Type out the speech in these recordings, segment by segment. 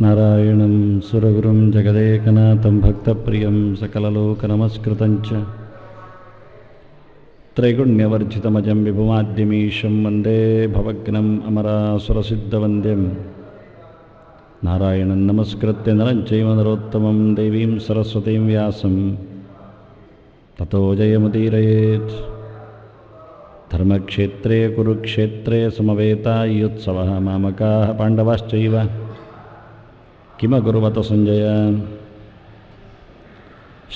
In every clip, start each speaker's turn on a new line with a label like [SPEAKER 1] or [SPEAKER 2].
[SPEAKER 1] ನಾರಾಯಣಂ ಸುರಗುರುಂ ಜಗದೇಕನಾಥಂ ಭಕ್ತಪ್ರಿಯಂ ಸಕಲಲೋಕನಮಸ್ಕೃತಂಚ ತ್ರೈಗುಣ್ಯವರ್ಜಿತಮಜಂ ವಿಭುಮಾದ್ಯಮೀಶಂ ವಂದೇ ಭವಗ್ನಂ ಅಮರಾಸುರಸಿದ್ಧವಂದ್ಯಂ ನಾರಾಯಣಂ ನಮಸ್ಕೃತ್ಯ ನರಂ ಚೈವ ನರೋತ್ತಮಂ ದೇವೀಂ ಸರಸ್ವತೀಂ ವ್ಯಾಸಂ ತತೋ ಜಯಮುದೀರಯೇತ್. ಧರ್ಮಕ್ಷೇತ್ರೇ ಕುರುಕ್ಷೇತ್ರೇ ಸಮವೇತಾಯುತ್ಸವಃ ಮಾಮಕಾಃ ಪಾಂಡವಾಶ್ಚೈವ ಕಿಮಕುರ್ವತ ಸಂಜಯ.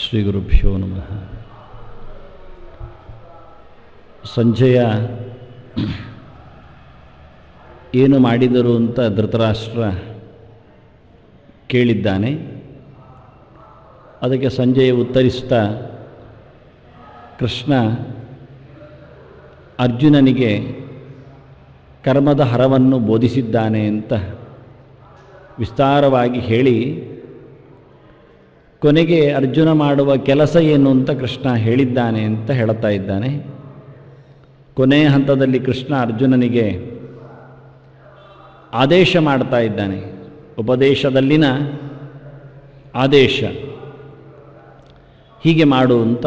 [SPEAKER 1] ಶ್ರೀ ಗುರುಭ್ಯೋ ನಮಃ. ಸಂಜಯ ಏನು ಮಾಡಿದರು ಅಂತ ಧೃತರಾಷ್ಟ್ರ ಕೇಳಿದ್ದಾನೆ. ಅದಕ್ಕೆ ಸಂಜಯ ಉತ್ತರಿಸ್ತಾ ಕೃಷ್ಣ ಅರ್ಜುನನಿಗೆ ಕರ್ಮದ ಹರವನ್ನು ಬೋಧಿಸಿದ್ದಾನೆ ಅಂತ ವಿಸ್ತಾರವಾಗಿ ಹೇಳಿ, ಕೊನೆಗೆ ಅರ್ಜುನ ಮಾಡುವ ಕೆಲಸ ಏನು ಅಂತ ಕೃಷ್ಣ ಹೇಳಿದ್ದಾನೆ ಅಂತ ಹೇಳುತ್ತಾ ಇದ್ದಾನೆ. ಕೊನೆಯ ಹಂತದಲ್ಲಿ ಕೃಷ್ಣ ಅರ್ಜುನನಿಗೆ ಆದೇಶ ಮಾಡ್ತಾ ಇದ್ದಾನೆ. ಉಪದೇಶದಲ್ಲಿನ ಆದೇಶ, ಹೀಗೆ ಮಾಡು ಅಂತ.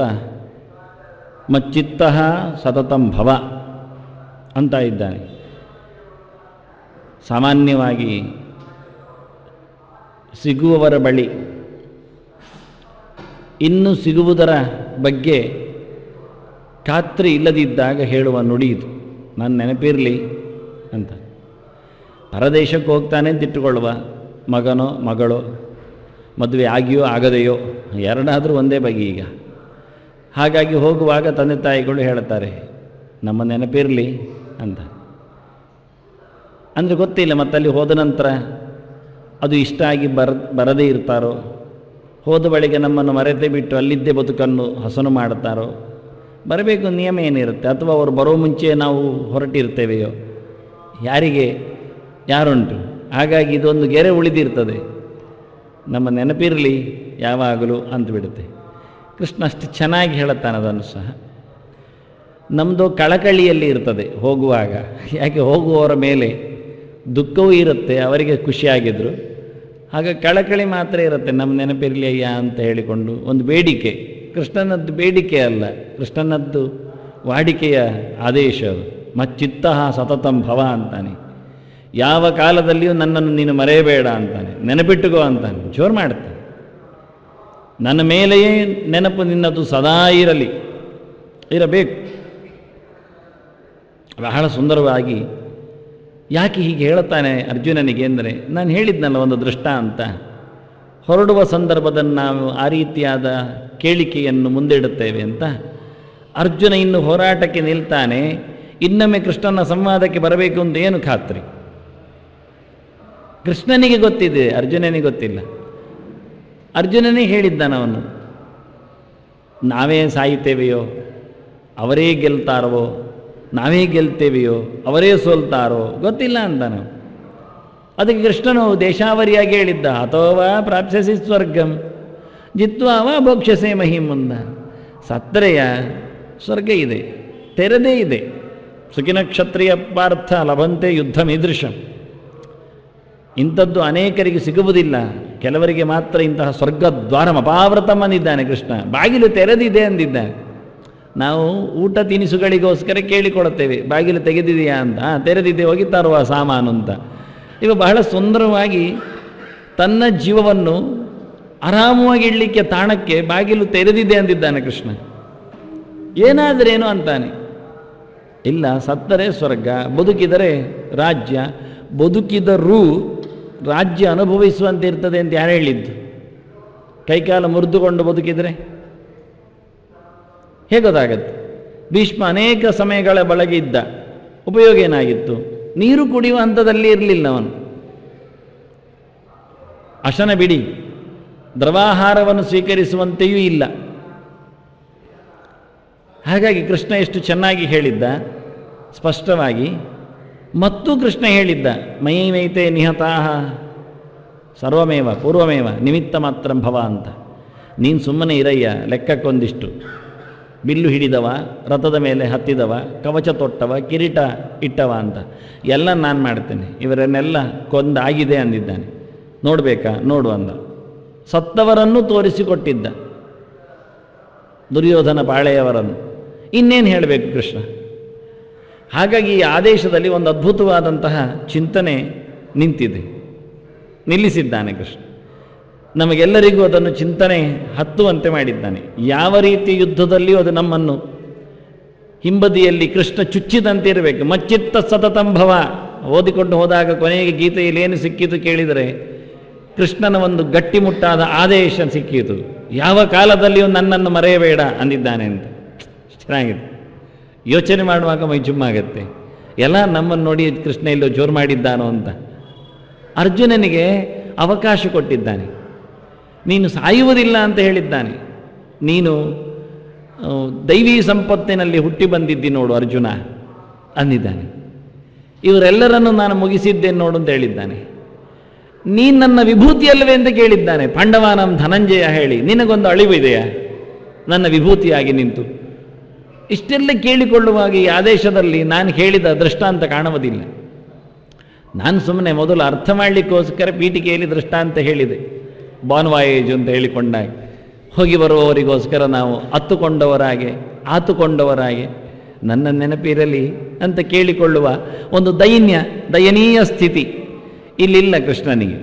[SPEAKER 1] ಮಚ್ಚಿತ್ತಃ ಸತತಂ ಭವ ಅಂತ ಇದ್ದಾನೆ. ಸಾಮಾನ್ಯವಾಗಿ ಸಿಗುವವರ ಬಳಿ ಇನ್ನು ಸಿಗುವುದರ ಬಗ್ಗೆ ಖಾತ್ರಿ ಇಲ್ಲದಿದ್ದಾಗ ಹೇಳುವ ನುಡಿ ಇದು. ನನ್ನ ನೆನಪಿರಲಿ ಅಂತ. ಪರದೇಶಕ್ಕೆ ಹೋಗ್ತಾನೆ ಅಂತ ಇಟ್ಟುಕೊಳ್ಳುವ, ಮಗನೋ ಮಗಳೋ ಮದುವೆ ಆಗಿಯೋ ಆಗದೆಯೋ ಎರಡಾದರೂ ಒಂದೇ ಬಗೆ ಈಗ. ಹಾಗಾಗಿ ಹೋಗುವಾಗ ತಂದೆ ತಾಯಿಗಳು ಹೇಳ್ತಾರೆ ನಮ್ಮ ನೆನಪಿರಲಿ ಅಂತ. ಅಂದರೆ ಗೊತ್ತಿಲ್ಲ ಮತ್ತಲ್ಲಿ ಹೋದ ನಂತರ ಅದು ಇಷ್ಟ ಆಗಿ ಬರದೇ ಇರ್ತಾರೋ, ಹೋದ ಬಳಿಗೆ ನಮ್ಮನ್ನು ಮರೆತೇ ಬಿಟ್ಟು ಅಲ್ಲಿದ್ದೇ ಬದುಕನ್ನು ಹಸನು ಮಾಡ್ತಾರೋ, ಬರಬೇಕು ನಿಯಮ ಏನಿರುತ್ತೆ, ಅಥವಾ ಅವರು ಬರೋ ಮುಂಚೆ ನಾವು ಹೊರಟಿರ್ತೇವೆಯೋ, ಯಾರಿಗೆ ಯಾರುಂಟು. ಹಾಗಾಗಿ ಇದೊಂದು ಗೆರೆ ಉಳಿದಿರ್ತದೆ, ನಮ್ಮ ನೆನಪಿರಲಿ ಯಾವಾಗಲೂ ಅಂತಬಿಡುತ್ತೆ. ಕೃಷ್ಣ ಅಷ್ಟು ಚೆನ್ನಾಗಿ ಹೇಳುತ್ತಾನೆ ಅದನ್ನು ಸಹ. ನಮ್ಮದು ಕಳಕಳಿಯಲ್ಲಿ ಇರ್ತದೆ ಹೋಗುವಾಗ. ಯಾಕೆ ಹೋಗುವವರ ಮೇಲೆ ದುಃಖವೂ ಇರುತ್ತೆ, ಅವರಿಗೆ ಖುಷಿಯಾಗಿದ್ದರು. ಆಗ ಕಳಕಳಿ ಮಾತ್ರ ಇರುತ್ತೆ, ನಮ್ಮ ನೆನಪಿರಲಿ ಅಯ್ಯ ಅಂತ ಹೇಳಿಕೊಂಡು. ಒಂದು ಬೇಡಿಕೆ, ಕೃಷ್ಣನದ್ದು ಬೇಡಿಕೆ ಅಲ್ಲ, ಕೃಷ್ಣನದ್ದು ವಾಡಿಕೆಯ ಆದೇಶ. ಮಚ್ಚಿತ್ತಃ ಸತತಂ ಭವ ಅಂತಾನೆ. ಯಾವ ಕಾಲದಲ್ಲಿಯೂ ನನ್ನನ್ನು ನೀನು ಮರೆಯಬೇಡ ಅಂತಾನೆ, ನೆನಪಿಟ್ಟುಕೋ ಅಂತಾನೆ. ಜೋರು ಮಾಡ್ತಾನೆ. ನನ್ನ ಮೇಲೆಯೇ ನೆನಪು ನಿನ್ನದು ಸದಾ ಇರಬೇಕು. ಬಹಳ ಸುಂದರವಾಗಿ ಯಾಕೆ ಹೀಗೆ ಹೇಳುತ್ತಾನೆ ಅರ್ಜುನನಿಗೆ ಅಂದರೆ, ನಾನು ಹೇಳಿದ್ನಲ್ಲ ಒಂದು ದೃಷ್ಟಾಂತ. ಹೊರಡುವ ಸಂದರ್ಭದಲ್ಲಿ ನಾವು ಆ ರೀತಿಯಾದ ಕೇಳಿಕೆಯನ್ನು ಮುಂದಿಡುತ್ತೇವೆ ಅಂತ. ಅರ್ಜುನ ಇನ್ನು ಹೋರಾಟಕ್ಕೆ ನಿಲ್ತಾನೆ. ಇನ್ನೊಮ್ಮೆ ಕೃಷ್ಣನ ಸಂವಾದಕ್ಕೆ ಬರಬೇಕು ಅಂತ ಏನು ಖಾತ್ರಿ? ಕೃಷ್ಣನಿಗೆ ಗೊತ್ತಿದೆ, ಅರ್ಜುನನಿಗೆ ಗೊತ್ತಿಲ್ಲ. ಅರ್ಜುನನೇ ಹೇಳಿದ್ದಾನವನು, ನಾವೇ ಸಾಯ್ತೇವೆಯೋ ಅವರೇ ಗೆಲ್ತಾರೋ, ನಾವೇ ಗೆಲ್ತೇವೆಯೋ ಅವರೇ ಸೋಲ್ತಾರೋ ಗೊತ್ತಿಲ್ಲ ಅಂತಾನು. ಅದಕ್ಕೆ ಕೃಷ್ಣನು ದೇಶಾವರಿಯಾಗಿ ಹೇಳಿದ್ದ, ಅಥೋವಾ ಪ್ರಾಪ್ಸ್ಯಸಿ ಸ್ವರ್ಗಂ ಜಿತ್ವಾ ವಾ ಭೋಕ್ಷ್ಯಸೇ ಮಹಿಂ ಮುಂದ. ಸತ್ತರೆಯ ಸ್ವರ್ಗ ಇದೆ, ತೆರೆದೇ ಇದೆ. ಸುಖಿನ ಕ್ಷತ್ರಿಯ ಪಾರ್ಥ ಲಭಂತೆ ಯುದ್ಧಮೀದೃಶಂ. ಇಂಥದ್ದು ಅನೇಕರಿಗೆ ಸಿಗುವುದಿಲ್ಲ, ಕೆಲವರಿಗೆ ಮಾತ್ರ ಇಂತಹ ಸ್ವರ್ಗದ್ವಾರಂ ಅಪಾವೃತಂ ಅಂದಿದ್ದಾನೆ ಕೃಷ್ಣ. ಬಾಗಿಲು ತೆರೆದಿದೆ ಅಂದಿದ್ದಾನೆ. ನಾವು ಊಟ ತಿನಿಸುಗಳಿಗೋಸ್ಕರ ಕೇಳಿಕೊಳ್ಳುತ್ತೇವೆ, ಬಾಗಿಲು ತೆಗೆದಿದೆಯಾ ಅಂತ. ತೆರೆದಿದೆ, ಹೋಗಿ ತರುವ ಸಾಮಾನು ಅಂತ. ಇವ ಬಹಳ ಸುಂದರವಾಗಿ ತನ್ನ ಜೀವವನ್ನು ಆರಾಮವಾಗಿ ಇಡಲಿಕ್ಕೆ ತಾಣಕ್ಕೆ ಬಾಗಿಲು ತೆರೆದಿದೆ ಅಂದಿದ್ದಾನೆ ಕೃಷ್ಣ. ಏನಾದರೇನು ಅಂತಾನೆ. ಇಲ್ಲ, ಸತ್ತರೆ ಸ್ವರ್ಗ, ಬದುಕಿದರೆ ರಾಜ್ಯ. ಬದುಕಿದರೂ ರಾಜ್ಯ ಅನುಭವಿಸುವಂತೆ ಇರ್ತದೆ ಅಂತ ಯಾರು ಹೇಳಿದ್ದು? ಕೈಕಾಲ ಮುರಿದುಕೊಂಡು ಬದುಕಿದರೆ ಹೇಗೋದಾಗತ್ತೆ? ಭೀಷ್ಮ ಅನೇಕ ಸಮಯಗಳ ಬಳಗೆ ಇದ್ದ, ಉಪಯೋಗ ಏನಾಗಿತ್ತು? ನೀರು ಕುಡಿಯುವ ಹಂತದಲ್ಲಿ ಇರಲಿಲ್ಲ ಅವನು. ಅಶನ ಬಿಡಿ, ದ್ರವಾಹಾರವನ್ನು ಸ್ವೀಕರಿಸುವಂತೆಯೂ ಇಲ್ಲ. ಹಾಗಾಗಿ ಕೃಷ್ಣ ಎಷ್ಟು ಚೆನ್ನಾಗಿ ಹೇಳಿದ್ದ ಸ್ಪಷ್ಟವಾಗಿ. ಮತ್ತು ಕೃಷ್ಣ ಹೇಳಿದ್ದ, ಮೈವೈತೆ ನಿಹತಾಹ ಸರ್ವಮೇವ ಪೂರ್ವಮೇವ ನಿಮಿತ್ತ ಮಾತ್ರ ಭವ ಅಂತ. ನೀನು ಸುಮ್ಮನೆ ಇರಯ್ಯ, ಲೆಕ್ಕಕ್ಕೊಂದಿಷ್ಟು ಬಿಲ್ಲು ಹಿಡಿದವ, ರಥದ ಮೇಲೆ ಹತ್ತಿದವ, ಕವಚ ತೊಟ್ಟವ, ಕಿರೀಟ ಇಟ್ಟವ ಅಂತ ಎಲ್ಲ ನಾನು ಮಾಡ್ತೇನೆ, ಇವರನ್ನೆಲ್ಲ ಕೊಂದಾಗಿದೆ ಅಂದಿದ್ದಾನೆ. ನೋಡಬೇಕಾ ನೋಡು ಅಂದ. ಸತ್ತವರನ್ನು ತೋರಿಸಿಕೊಟ್ಟಿದ್ದ, ದುರ್ಯೋಧನ ಪಾಳೆಯವರನ್ನು. ಇನ್ನೇನು ಹೇಳಬೇಕು ಕೃಷ್ಣ? ಹಾಗಾಗಿ ಈ ಆದೇಶದಲ್ಲಿ ಒಂದು ಅದ್ಭುತವಾದಂತಹ ಚಿಂತನೆ ನಿಂತಿದೆ, ನಿಲ್ಲಿಸಿದ್ದಾನೆ ಕೃಷ್ಣ. ನಮಗೆಲ್ಲರಿಗೂ ಅದನ್ನು ಚಿಂತನೆ ಹತ್ತುವಂತೆ ಮಾಡಿದ್ದಾನೆ. ಯಾವ ರೀತಿ ಯುದ್ಧದಲ್ಲಿಯೂ ಅದು ನಮ್ಮನ್ನು ಹಿಂಬದಿಯಲ್ಲಿ ಕೃಷ್ಣ ಚುಚ್ಚಿದಂತೆ ಇರಬೇಕು. ಮಚ್ಚಿತ್ತ ಸತತಂಭವ ಓದಿಕೊಂಡು ಹೋದಾಗ ಕೊನೆಗೆ ಗೀತೆಯಲ್ಲಿ ಏನು ಸಿಕ್ಕಿತು ಕೇಳಿದರೆ ಕೃಷ್ಣನ ಒಂದು ಗಟ್ಟಿಮುಟ್ಟಾದ ಆದೇಶ ಸಿಕ್ಕಿತು. ಯಾವ ಕಾಲದಲ್ಲಿಯೂ ನನ್ನನ್ನು ಮರೆಯಬೇಡ ಅಂದಿದ್ದಾನೆ ಅಂತ. ಚೆನ್ನಾಗಿದೆ. ಯೋಚನೆ ಮಾಡುವಾಗ ಮೈ ಜುಮ್ಮಾಗತ್ತೆ. ಎಲ್ಲ ನಮ್ಮನ್ನು ನೋಡಿ ಕೃಷ್ಣ ಎಲ್ಲೋ ಜೋರು ಮಾಡಿದ್ದಾನೋ ಅಂತ. ಅರ್ಜುನನಿಗೆ ಅವಕಾಶ ಕೊಟ್ಟಿದ್ದಾನೆ. ನೀನು ಸಾಯುವುದಿಲ್ಲ ಅಂತ ಹೇಳಿದ್ದಾನೆ. ನೀನು ದೈವೀ ಸಂಪತ್ತಿನಲ್ಲಿ ಹುಟ್ಟಿ ಬಂದಿದ್ದಿ ನೋಡು ಅರ್ಜುನ ಅಂದಿದ್ದಾನೆ. ಇವರೆಲ್ಲರನ್ನು ನಾನು ಮುಗಿಸಿದ್ದೇನೆ ನೋಡು ಅಂತ ಹೇಳಿದ್ದಾನೆ. ನೀನು ನನ್ನ ವಿಭೂತಿಯಲ್ಲವೇ ಅಂತ ಕೇಳಿದ್ದಾನೆ. ಪಾಂಡವಾನಂ ಧನಂಜಯ ಹೇಳಿ, ನಿನಗೊಂದು ಅಳಿವು ಇದೆಯಾ ನನ್ನ ವಿಭೂತಿಯಾಗಿ ನಿಂತು? ಇಷ್ಟೆಲ್ಲ ಕೇಳಿಕೊಳ್ಳುವಾಗ ಈ ಆದೇಶದಲ್ಲಿ ನಾನು ಹೇಳಿದ ದೃಷ್ಟಾಂತ ಕಾಣುವುದಿಲ್ಲ. ನಾನು ಸುಮ್ಮನೆ ಮೊದಲು ಅರ್ಥ ಮಾಡಲಿಕ್ಕೋಸ್ಕರ ಪೀಠಿಕೆಯಲ್ಲಿ ದೃಷ್ಟಾಂತ ಹೇಳಿದೆ. ಬಾನ್ವಾಯೇಜ್ ಅಂತ ಹೇಳಿಕೊಂಡಾಗ ಹೋಗಿ ಬರುವವರಿಗೋಸ್ಕರ ನಾವು ಅತ್ತುಕೊಂಡವರಾಗೆ ಆತುಕೊಂಡವರಾಗೆ ನನ್ನ ನೆನಪಿರಲಿ ಅಂತ ಕೇಳಿಕೊಳ್ಳುವ ಒಂದು ದಯನೀಯ ಸ್ಥಿತಿ ಇಲ್ಲಿಲ್ಲ ಕೃಷ್ಣನಿಗೆ.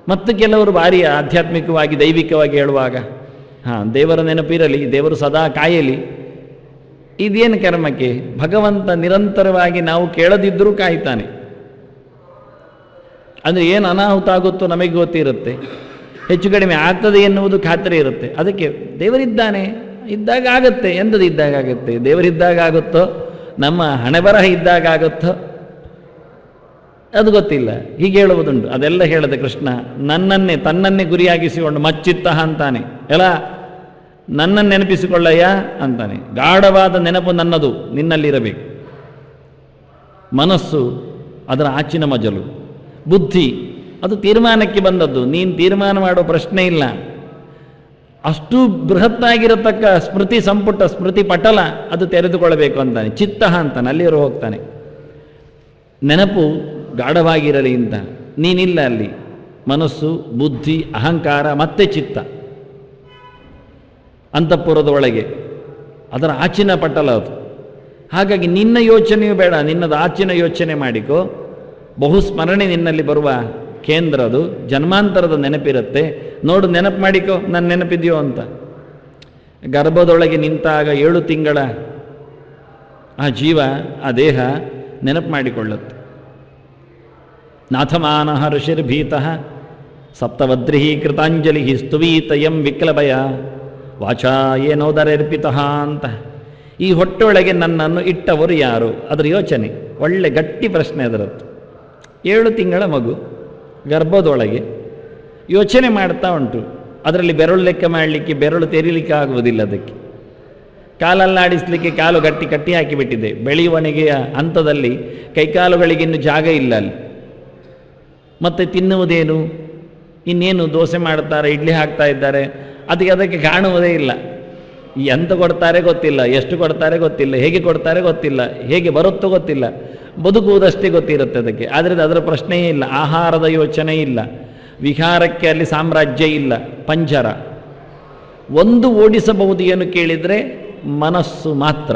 [SPEAKER 1] ಮತ್ತು ಕೆಲವರು ಭಾರಿ ಆಧ್ಯಾತ್ಮಿಕವಾಗಿ ದೈವಿಕವಾಗಿ ಹೇಳುವಾಗ ದೇವರ ನೆನಪಿರಲಿ, ದೇವರು ಸದಾ ಕಾಯಲಿ. ಇದೇನು ಕರ್ಮಕ್ಕೆ? ಭಗವಂತ ನಿರಂತರವಾಗಿ ನಾವು ಕೇಳದಿದ್ದರೂ ಕಾಯ್ತಾನೆ. ಅಂದರೆ ಏನು ಅನಾಹುತ ಆಗುತ್ತೋ ನಮಗೆ ಗೊತ್ತಿರುತ್ತೆ, ಹೆಚ್ಚು ಕಡಿಮೆ ಆಗ್ತದೆ ಎನ್ನುವುದು ಖಾತ್ರಿ ಇರುತ್ತೆ. ಅದಕ್ಕೆ ದೇವರಿದ್ದಾನೆ, ಇದ್ದಾಗ ಆಗುತ್ತೆ. ಎಂಥದ್ದು ಇದ್ದಾಗ ಆಗುತ್ತೆ? ದೇವರಿದ್ದಾಗ ಆಗುತ್ತೋ, ನಮ್ಮ ಹಣೆಬರಹ ಇದ್ದಾಗ ಆಗುತ್ತೋ ಅದು ಗೊತ್ತಿಲ್ಲ. ಹೀಗೆ ಹೇಳುವುದುಂಟು. ಅದೆಲ್ಲ ಹೇಳದೆ ಕೃಷ್ಣ ತನ್ನನ್ನೇ ಗುರಿಯಾಗಿಸಿಕೊಂಡು ಮಚ್ಚಿತ್ತ ಅಂತಾನೆ. ಎಲ್ಲ ನನ್ನನ್ನು ನೆನಪಿಸಿಕೊಳ್ಳಯ್ಯ ಅಂತಾನೆ. ಗಾಢವಾದ ನೆನಪು ನನ್ನದು, ನಿನ್ನಲ್ಲಿರಬೇಕು. ಮನಸ್ಸು ಅದರ ಆಚಿನ ಮಜಲು, ಬುದ್ಧಿ ಅದು ತೀರ್ಮಾನಕ್ಕೆ ಬಂದದ್ದು. ನೀನು ತೀರ್ಮಾನ ಮಾಡೋ ಪ್ರಶ್ನೆ ಇಲ್ಲ. ಅಷ್ಟು ಬೃಹತ್ತಾಗಿರತಕ್ಕ ಸ್ಮೃತಿ ಸಂಪುಟ, ಸ್ಮೃತಿ ಪಟಲ ಅದು ತೆರೆದುಕೊಳ್ಳಬೇಕು ಅಂತಾನೆ. ಚಿತ್ತ ಅಂತಾನೆ, ಅಲ್ಲಿರೋ ಹೋಗ್ತಾನೆ. ನೆನಪು ಗಾಢವಾಗಿರಲಿ ಅಂತ. ನೀನಿಲ್ಲ ಅಲ್ಲಿ. ಮನಸ್ಸು, ಬುದ್ಧಿ, ಅಹಂಕಾರ ಮತ್ತೆ ಚಿತ್ತ ಅಂತಃಪುರದ ಒಳಗೆ ಅದರ ಆಚಿನ ಪಟಲ ಅದು. ಹಾಗಾಗಿ ನಿನ್ನ ಯೋಚನೆಯೂ ಬೇಡ, ನಿನ್ನದು ಆಚಿನ ಯೋಚನೆ ಮಾಡಿಕೋ. ಬಹುಸ್ಮರಣೆ ನಿನ್ನಲ್ಲಿ ಬರುವ ಕೇಂದ್ರ ಅದು. ಜನ್ಮಾಂತರದ ನೆನಪಿರುತ್ತೆ ನೋಡು, ನೆನಪು ಮಾಡಿಕೋ ನನ್ನ ನೆನಪಿದೆಯೋ ಅಂತ. ಗರ್ಭದೊಳಗೆ ನಿಂತಾಗ 7 ತಿಂಗಳ ಆ ಜೀವ, ಆ ದೇಹ ನೆನಪು ಮಾಡಿಕೊಳ್ಳುತ್ತೆ. ನಾಥಮಾನಃ ಋಷಿರ್ಭೀತಃ ಸಪ್ತವದ್ರಿಹಿ ಕೃತಾಂಜಲಿ ಸ್ತುವೀತಯಂ ವಿಕ್ಲಭಯ ವಾಚಾ ಏನೋದರರ್ಪಿತಃ ಅಂತ. ಈ ಹೊಟ್ಟೆಯೊಳಗೆ ನನ್ನನ್ನು ಇಟ್ಟವರು ಯಾರು? ಅದರ ಯೋಚನೆ ಒಳ್ಳೆ ಗಟ್ಟಿ ಪ್ರಶ್ನೆ ಅದರದ್ದು. 7 ತಿಂಗಳ ಮಗು ಗರ್ಭದೊಳಗೆ ಯೋಚನೆ ಮಾಡ್ತಾ ಉಂಟು. ಅದರಲ್ಲಿ ಬೆರಳು ಲೆಕ್ಕ ಮಾಡಲಿಕ್ಕೆ, ಬೆರಳು ತೆರೀಲಿಕ್ಕೆ ಆಗುವುದಿಲ್ಲ. ಅದಕ್ಕೆ ಕಾಲಲ್ಲಾಡಿಸಲಿಕ್ಕೆ ಕಾಲು ಕಟ್ಟಿ ಹಾಕಿಬಿಟ್ಟಿದೆ. ಬೆಳೆಯುವಣಿಗೆಯ ಹಂತದಲ್ಲಿ ಕೈಕಾಲುಗಳಿಗಿನ್ನು ಜಾಗ ಇಲ್ಲ ಅಲ್ಲಿ. ಮತ್ತೆ ತಿನ್ನುವುದೇನು? ಇನ್ನೇನು ದೋಸೆ ಮಾಡ್ತಾರೆ, ಇಡ್ಲಿ ಹಾಕ್ತಾ ಇದ್ದಾರೆ, ಅದಕ್ಕೆ ಕಾಣುವುದೇ ಇಲ್ಲ. ಎಂತ ಕೊಡ್ತಾರೆ ಗೊತ್ತಿಲ್ಲ, ಎಷ್ಟು ಕೊಡ್ತಾರೆ ಗೊತ್ತಿಲ್ಲ, ಹೇಗೆ ಕೊಡ್ತಾರೆ ಗೊತ್ತಿಲ್ಲ, ಹೇಗೆ ಬರುತ್ತೋ ಗೊತ್ತಿಲ್ಲ. ಬದುಕುವುದಷ್ಟೇ ಗೊತ್ತಿರುತ್ತೆ ಅದಕ್ಕೆ. ಆದರೆ ಅದರ ಪ್ರಶ್ನೆಯೇ ಇಲ್ಲ. ಆಹಾರದ ಯೋಚನೆ ಇಲ್ಲ, ವಿಹಾರಕ್ಕೆ ಅಲ್ಲಿ ಸಾಮ್ರಾಜ್ಯ ಇಲ್ಲ, ಪಂಜರ. ಒಂದು ಓಡಿಸಬಹುದು ಏನು ಕೇಳಿದರೆ ಮನಸ್ಸು ಮಾತ್ರ.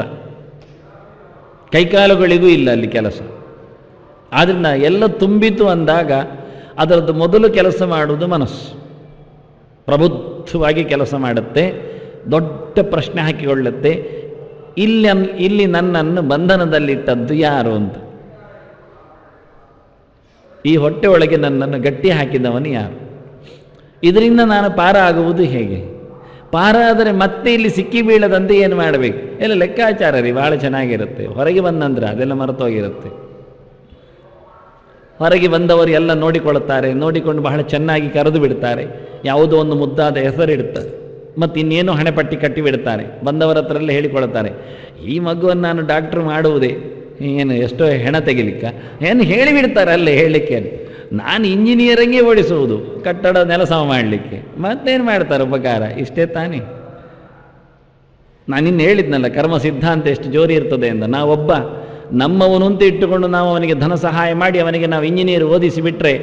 [SPEAKER 1] ಕೈಕಾಲುಗಳಿಗೂ ಇಲ್ಲ ಅಲ್ಲಿ ಕೆಲಸ. ಆದ್ದರಿಂದ ಎಲ್ಲ ತುಂಬಿತು ಅಂದಾಗ ಅದರದ್ದು ಮೊದಲು ಕೆಲಸ ಮಾಡುವುದು ಮನಸ್ಸು. ಪ್ರಬುದ್ಧವಾಗಿ ಕೆಲಸ ಮಾಡುತ್ತೆ, ದೊಡ್ಡ ಪ್ರಶ್ನೆ ಹಾಕಿಕೊಳ್ಳುತ್ತೆ. ಇಲ್ಲಿ ನನ್ನನ್ನು ಬಂಧನದಲ್ಲಿಟ್ಟದ್ದು ಯಾರು ಅಂತ. ಈ ಹೊಟ್ಟೆ ಒಳಗೆ ನನ್ನನ್ನು ಗಟ್ಟಿ ಹಾಕಿದವನು ಯಾರು? ಇದರಿಂದ ನಾನು ಪಾರಾಗುವುದು ಹೇಗೆ? ಪಾರಾದರೆ ಮತ್ತೆ ಇಲ್ಲಿ ಸಿಕ್ಕಿ ಬೀಳದಂತೆ ಏನು ಮಾಡಬೇಕು? ಎಲ್ಲ ಲೆಕ್ಕಾಚಾರ ರೀ, ಭಾಳ ಚೆನ್ನಾಗಿರುತ್ತೆ. ಹೊರಗೆ ಬಂದಂದ್ರೆ ಅದೆಲ್ಲ ಮರೆತೋಗಿರುತ್ತೆ. ಹೊರಗೆ ಬಂದವರು ಎಲ್ಲ ನೋಡಿಕೊಳ್ಳುತ್ತಾರೆ, ನೋಡಿಕೊಂಡು ಬಹಳ ಚೆನ್ನಾಗಿ ಕರೆದು ಬಿಡ್ತಾರೆ, ಯಾವುದೋ ಒಂದು ಮುದ್ದಾದ ಹೆಸರಿಡ್ತಾರೆ, ಮತ್ತು ಇನ್ನೇನು ಹಣೆಪಟ್ಟಿ ಕಟ್ಟಿ ಬಿಡ್ತಾರೆ. ಬಂದವರ ಹತ್ರಲ್ಲೇ ಹೇಳಿಕೊಳ್ಳುತ್ತಾರೆ, ಈ ಮಗುವನ್ನು ನಾನು ಡಾಕ್ಟ್ರು ಮಾಡುವುದೇ, ಏನು ಎಷ್ಟೋ ಹೆಣ ತೆಗಿಲಿಕ್ಕ ಏನು ಹೇಳಿಬಿಡ್ತಾರೆ ಅಲ್ಲೇ ಹೇಳಲಿಕ್ಕೆ. ನಾನು ಇಂಜಿನಿಯರಿಂಗೇ ಓಡಿಸುವುದು, ಕಟ್ಟಡ ನೆಲಸಮ ಮಾಡಲಿಕ್ಕೆ, ಮತ್ತೇನು ಮಾಡ್ತಾರೆ ಉಪಕಾರ? ಇಷ್ಟೇ ತಾನೇ. ನಾನಿನ್ನು ಹೇಳಿದ್ನಲ್ಲ, ಕರ್ಮ ಸಿದ್ಧಾಂತ ಎಷ್ಟು ಜೋರಿ ಇರ್ತದೆ ಅಂತ. ನಾವೊಬ್ಬ ನಮ್ಮವನು ಅಂತ ಇಟ್ಟುಕೊಂಡು ನಾವು ಅವನಿಗೆ ಧನ ಸಹಾಯ ಮಾಡಿ ಅವನಿಗೆ ನಾವು ಇಂಜಿನಿಯರ್ ಓದಿಸಿಬಿಟ್ರೆ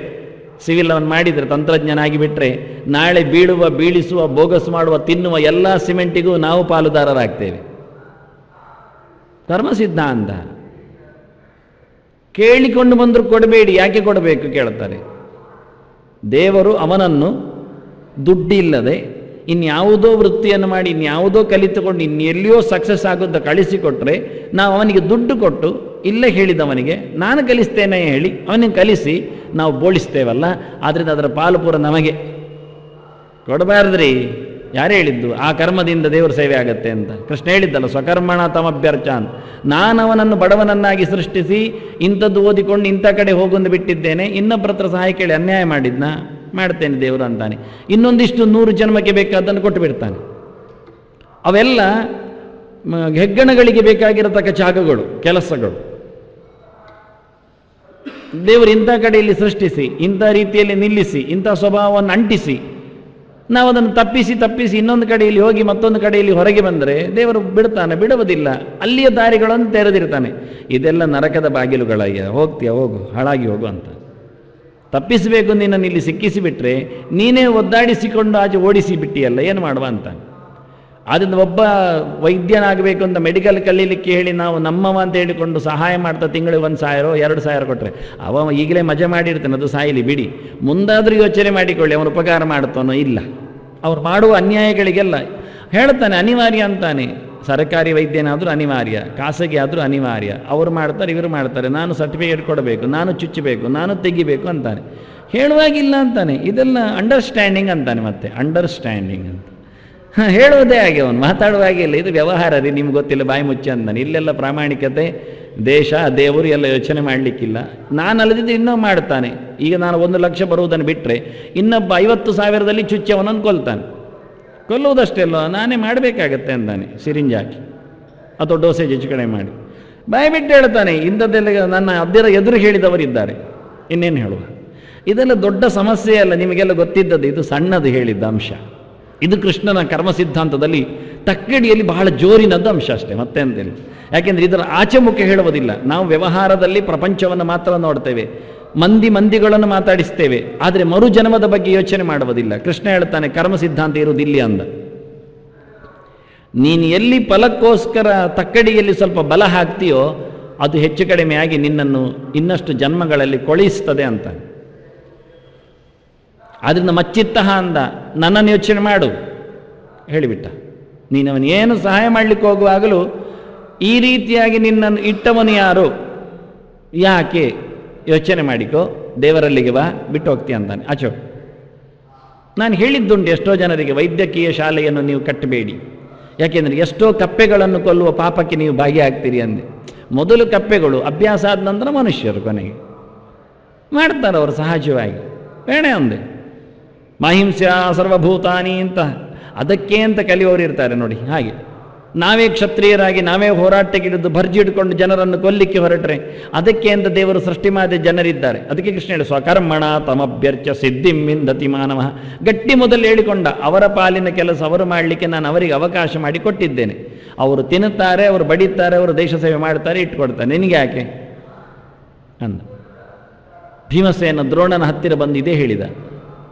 [SPEAKER 1] ಸಿವಿಲ್ ಅವನು ಮಾಡಿದರೆ ತಂತ್ರಜ್ಞಾನ ಆಗಿಬಿಟ್ರೆ ನಾಳೆ ಬೀಳುವ, ಬೀಳಿಸುವ, ಬೋಗಸ್ ಮಾಡುವ, ತಿನ್ನುವ ಎಲ್ಲ ಸಿಮೆಂಟಿಗೂ ನಾವು ಪಾಲುದಾರರಾಗ್ತೇವೆ. ಕರ್ಮ ಸಿದ್ಧಾಂತ. ಕೇಳಿಕೊಂಡು ಬಂದರೂ ಕೊಡಬೇಡಿ. ಯಾಕೆ ಕೊಡಬೇಕು ಕೇಳ್ತಾರೆ. ದೇವರು ಅವನನ್ನು ದುಡ್ಡಿಲ್ಲದೆ ಇನ್ಯಾವುದೋ ವೃತ್ತಿಯನ್ನು ಮಾಡಿ ಇನ್ಯಾವುದೋ ಕಲಿತುಕೊಂಡು ಇನ್ನೆಲ್ಲಿಯೋ ಸಕ್ಸಸ್ ಆಗುತ್ತ ಕಳಿಸಿಕೊಟ್ರೆ ನಾವು ಅವನಿಗೆ ದುಡ್ಡು ಕೊಟ್ಟು ಇಲ್ಲೇ ಹೇಳಿದವನಿಗೆ ನಾನು ಕಲಿಸ್ತೇನೆ ಹೇಳಿ ಅವನಿಗೆ ಕಲಿಸಿ ನಾವು ಬೋಳಿಸ್ತೇವಲ್ಲ, ಆದ್ದರಿಂದ ಅದರ ಪಾಲು ಪೂರ ನಮಗೆ ಕೊಡಬಾರ್ದ್ರಿ. ಯಾರು ಹೇಳಿದ್ದು? ಆ ಕರ್ಮದಿಂದ ದೇವರ ಸೇವೆ ಆಗತ್ತೆ ಅಂತ ಕೃಷ್ಣ ಹೇಳಿದ್ದಲ್ಲ, ಸ್ವಕರ್ಮಣ ತಮಭ್ಯರ್ಚ ಅಂತ. ನಾನು ಅವನನ್ನು ಬಡವನನ್ನಾಗಿ ಸೃಷ್ಟಿಸಿ ಇಂಥದ್ದು ಓದಿಕೊಂಡು ಇಂಥ ಕಡೆ ಹೋಗೊಂಡು ಬಿಟ್ಟಿದ್ದೇನೆ, ಇನ್ನೊಬ್ಬರ ಹತ್ರ ಸಹಾಯ ಕೇಳಿ ಅನ್ಯಾಯ ಮಾಡಿದ್ನ ಮಾಡ್ತೇನೆ ದೇವರು ಅಂತಾನೆ. ಇನ್ನೊಂದಿಷ್ಟು 100 ಜನ್ಮಕ್ಕೆ ಬೇಕಾದ್ದನ್ನು ಕೊಟ್ಟು ಬಿಡ್ತಾನೆ. ಅವೆಲ್ಲ ಹೆಗ್ಗಣಗಳಿಗೆ ಬೇಕಾಗಿರತಕ್ಕ ಜಾಗಗಳು, ಕೆಲಸಗಳು. ದೇವರು ಇಂಥ ಕಡೆಯಲ್ಲಿ ಸೃಷ್ಟಿಸಿ, ಇಂಥ ರೀತಿಯಲ್ಲಿ ನಿಲ್ಲಿಸಿ, ಇಂಥ ಸ್ವಭಾವವನ್ನು ಅಂಟಿಸಿ, ನಾವು ಅದನ್ನು ತಪ್ಪಿಸಿ ಇನ್ನೊಂದು ಕಡೆಯಲ್ಲಿ ಹೋಗಿ ಮತ್ತೊಂದು ಕಡೆಯಲ್ಲಿ ಹೊರಗೆ ಬಂದರೆ ದೇವರು ಬಿಡ್ತಾನೆ, ಬಿಡುವುದಿಲ್ಲ. ಅಲ್ಲಿಯ ದಾರಿಗಳನ್ನು ತೆರೆದಿರ್ತಾನೆ. ಇದೆಲ್ಲ ನರಕದ ಬಾಗಿಲುಗಳಯ್ಯ, ಹೋಗ್ತೀಯ ಹೋಗು, ಹಾಳಾಗಿ ಹೋಗು ಅಂತ. ತಪ್ಪಿಸಬೇಕು ನಿನ್ನನ್ನು ಇಲ್ಲಿ ಸಿಕ್ಕಿಸಿಬಿಟ್ರೆ ನೀನೇ ಒದ್ದಾಡಿಸಿಕೊಂಡು ಆಚೆ ಓಡಿಸಿ ಬಿಟ್ಟಿಯಲ್ಲ, ಏನು ಮಾಡುವ ಅಂತ. ಆದ್ದರಿಂದ ಒಬ್ಬ ವೈದ್ಯನಾಗಬೇಕು ಅಂತ ಮೆಡಿಕಲ್ ಕಲೀಲಿಕ್ಕೆ ಹೇಳಿ ನಾವು ನಮ್ಮವ ಅಂತ ಹೇಳಿಕೊಂಡು ಸಹಾಯ ಮಾಡ್ತಾ ತಿಂಗಳಿಗೆ 1,000 2,000 ಕೊಟ್ಟರೆ ಅವ ಈಗಲೇ ಮಜಾ ಮಾಡಿರ್ತಾನೆ, ಅದು ಸಾಯಲಿ ಬಿಡಿ, ಮುಂದಾದರೂ ಯೋಚನೆ ಮಾಡಿಕೊಳ್ಳಿ ಅವನು ಉಪಕಾರ ಮಾಡ್ತಾನೋ ಇಲ್ಲ. ಅವ್ರು ಮಾಡುವ ಅನ್ಯಾಯಗಳಿಗೆಲ್ಲ ಹೇಳ್ತಾನೆ ಅನಿವಾರ್ಯ ಅಂತಾನೆ. ಸರ್ಕಾರಿ ವೈದ್ಯನಾದರೂ ಅನಿವಾರ್ಯ, ಖಾಸಗಿ ಆದರೂ ಅನಿವಾರ್ಯ. ಅವರು ಮಾಡ್ತಾರೆ, ಇವರು ಮಾಡ್ತಾರೆ, ನಾನು ಸರ್ಟಿಫಿಕೇಟ್ ಕೊಡಬೇಕು, ನಾನು ಚುಚ್ಚಬೇಕು, ನಾನು ತೆಗಿಬೇಕು ಅಂತಾನೆ. ಹೇಳುವಾಗಿಲ್ಲ ಅಂತಾನೆ. ಇದೆಲ್ಲ ಅಂಡರ್ಸ್ಟ್ಯಾಂಡಿಂಗ್ ಅಂತಾನೆ. ಮತ್ತೆ ಅಂಡರ್ಸ್ಟ್ಯಾಂಡಿಂಗ್ ಅಂತ ಹೇಳುವುದೇ ಹಾಗೆ, ಅವನು ಮಾತಾಡುವಾಗೆ ಇಲ್ಲ. ಇದು ವ್ಯವಹಾರ ರೀ, ನಿಮ್ಗೆ ಗೊತ್ತಿಲ್ಲ, ಬಾಯಿ ಮುಚ್ಚ ಅಂತಾನೆ. ಇಲ್ಲೆಲ್ಲ ಪ್ರಾಮಾಣಿಕತೆ, ದೇಶ, ದೇವರು ಎಲ್ಲ ಯೋಚನೆ ಮಾಡಲಿಕ್ಕಿಲ್ಲ. ನಾನು ಅಲ್ಲದಿದ್ದರೆ ಇನ್ನೂ ಮಾಡ್ತಾನೆ. ಈಗ ನಾನು 1 ಲಕ್ಷ ಬರುವುದನ್ನು ಬಿಟ್ಟರೆ ಇನ್ನೊಬ್ಬ 50,000ದಲ್ಲಿ ಚುಚ್ಚವನನ್ನು ಕೊಲ್ತಾನೆ. ಕೊಲ್ಲುವುದಷ್ಟೇ ಅಲ್ವ, ನಾನೇ ಮಾಡಬೇಕಾಗತ್ತೆ ಅಂತಾನೆ, ಸಿರಿಂಜ್ ಹಾಕಿ ಅಥವಾ ಡೋಸೇಜ್ ಹೆಚ್ಚು ಕಡಿಮೆ ಮಾಡಿ. ಬಾಯಿ ಬಿಟ್ಟು ಹೇಳ್ತಾನೆ. ಇಂಥದ್ದೆಲ್ಲ ನನ್ನ ಅದರ ಎದುರು ಹೇಳಿದವರಿದ್ದಾರೆ, ಇನ್ನೇನು ಹೇಳುವ. ಇದೆಲ್ಲ ದೊಡ್ಡ ಸಮಸ್ಯೆ ಅಲ್ಲ, ನಿಮಗೆಲ್ಲ ಗೊತ್ತಿದ್ದದ್ದು. ಇದು ಸಣ್ಣದು ಹೇಳಿದ್ದ ಅಂಶ. ಇದು ಕೃಷ್ಣನ ಕರ್ಮ ಸಿದ್ಧಾಂತದಲ್ಲಿ ತಕ್ಕಡಿಯಲ್ಲಿ ಬಹಳ ಜೋರಿನದ್ದು ಅಂಶ ಅಷ್ಟೇ, ಮತ್ತೆ ಅಂತೇಳಿ. ಯಾಕೆಂದರೆ ಇದರ ಆಚೆ ಮುಖ ಹೇಳುವುದಿಲ್ಲ. ನಾವು ವ್ಯವಹಾರದಲ್ಲಿ ಪ್ರಪಂಚವನ್ನು ಮಾತ್ರ ನೋಡ್ತೇವೆ, ಮಂದಿಗಳನ್ನು ಮಾತಾಡಿಸ್ತೇವೆ, ಆದರೆ ಮರು ಜನ್ಮದ ಬಗ್ಗೆ ಯೋಚನೆ ಮಾಡುವುದಿಲ್ಲ. ಕೃಷ್ಣ ಹೇಳ್ತಾನೆ ಕರ್ಮ ಸಿದ್ಧಾಂತ ಇರುವುದಿಲ್ಲ ಅಂದ. ನೀನು ಎಲ್ಲಿ ಫಲಕ್ಕೋಸ್ಕರ ತಕ್ಕಡಿಯಲ್ಲಿ ಸ್ವಲ್ಪ ಬಲ ಹಾಕ್ತೀಯೋ ಅದು ಹೆಚ್ಚು ಕಡಿಮೆಯಾಗಿ ನಿನ್ನನ್ನು ಇನ್ನಷ್ಟು ಜನ್ಮಗಳಲ್ಲಿ ಕೊಳಿಸ್ತದೆ ಅಂತ. ಆದ್ದರಿಂದ ಮಚ್ಚಿತ್ತಹ ಅಂದ, ನನ್ನನ್ನು ಯೋಚನೆ ಮಾಡು ಹೇಳಿಬಿಟ್ಟ. ನೀನವನು ಏನು ಸಹಾಯ ಮಾಡಲಿಕ್ಕೆ ಹೋಗುವಾಗಲೂ ಈ ರೀತಿಯಾಗಿ ನಿನ್ನನ್ನು ಇಟ್ಟವನು ಯಾರು, ಯಾಕೆ ಯೋಚನೆ ಮಾಡಿಕೋ, ದೇವರಲ್ಲಿಗೆ ಬಾ, ಬಿಟ್ಟು ಹೋಗ್ತೀಯ ಅಂತಾನೆ. ಆಚೋ ನಾನು ಹೇಳಿದ್ದುಂಟು ಎಷ್ಟೋ ಜನರಿಗೆ, ವೈದ್ಯಕೀಯ ಶಾಲೆಯನ್ನು ನೀವು ಕಟ್ಟಬೇಡಿ, ಯಾಕೆಂದರೆ ಎಷ್ಟೋ ಕಪ್ಪೆಗಳನ್ನು ಕೊಲ್ಲುವ ಪಾಪಕ್ಕೆ ನೀವು ಭಾಗಿಯಾಗ್ತೀರಿ ಅಂದೆ. ಮೊದಲು ಕಪ್ಪೆಗಳು, ಅಭ್ಯಾಸ ಆದ ನಂತರ ಮನುಷ್ಯರು ಕೊನೆಗೆ ಮಾಡ್ತಾರೆ ಅವರು ಸಹಜವಾಗಿ. ಬೇಡ ಅಂದೆ. ಮಾಹಿಂಸ್ಯ ಸರ್ವಭೂತಾನಿ ಅಂತ ಅದಕ್ಕೆ ಅಂತ ಕಲಿಯೋರು ಇರ್ತಾರೆ ನೋಡಿ. ಹಾಗೆ ನಾವೇ ಕ್ಷತ್ರಿಯರಾಗಿ ನಾವೇ ಹೋರಾಟಕ್ಕಿಳಿದು ಭರ್ಜಿ ಹಿಡ್ಕೊಂಡು ಜನರನ್ನು ಕೊಲ್ಲಿಕ್ಕೆ ಹೊರಟ್ರೆ ಅದಕ್ಕೆ ಅಂತ ದೇವರು ಸೃಷ್ಟಿ ಮಾಡಿದ ಜನರಿದ್ದಾರೆ. ಅದಕ್ಕೆ ಕೃಷ್ಣ ಹೇಳಿ ಸ್ವಕರ್ಮಣ ತಮಭ್ಯರ್ಚ ಸಿದ್ಧಿಂ ವಿಂದತಿ ಮಾನವ. ಗಟ್ಟಿ ಮೊದಲು ಹೇಳಿಕೊಂಡ, ಅವರ ಪಾಲಿನ ಕೆಲಸ ಅವರು ಮಾಡಲಿಕ್ಕೆ ನಾನು ಅವರಿಗೆ ಅವಕಾಶ ಮಾಡಿ ಕೊಟ್ಟಿದ್ದೇನೆ. ಅವರು ತಿನ್ನುತ್ತಾರೆ, ಅವರು ಬಡಿತಾರೆ, ಅವರು ದೇಶ ಸೇವೆ ಮಾಡ್ತಾರೆ, ಇಟ್ಕೊಡ್ತಾರೆ, ನಿನಗೆ ಯಾಕೆ ಅಂದ. ಭೀಮಸೇನ ದ್ರೋಣನ ಹತ್ತಿರ ಬಂದು ಇದೇ ಹೇಳಿದ,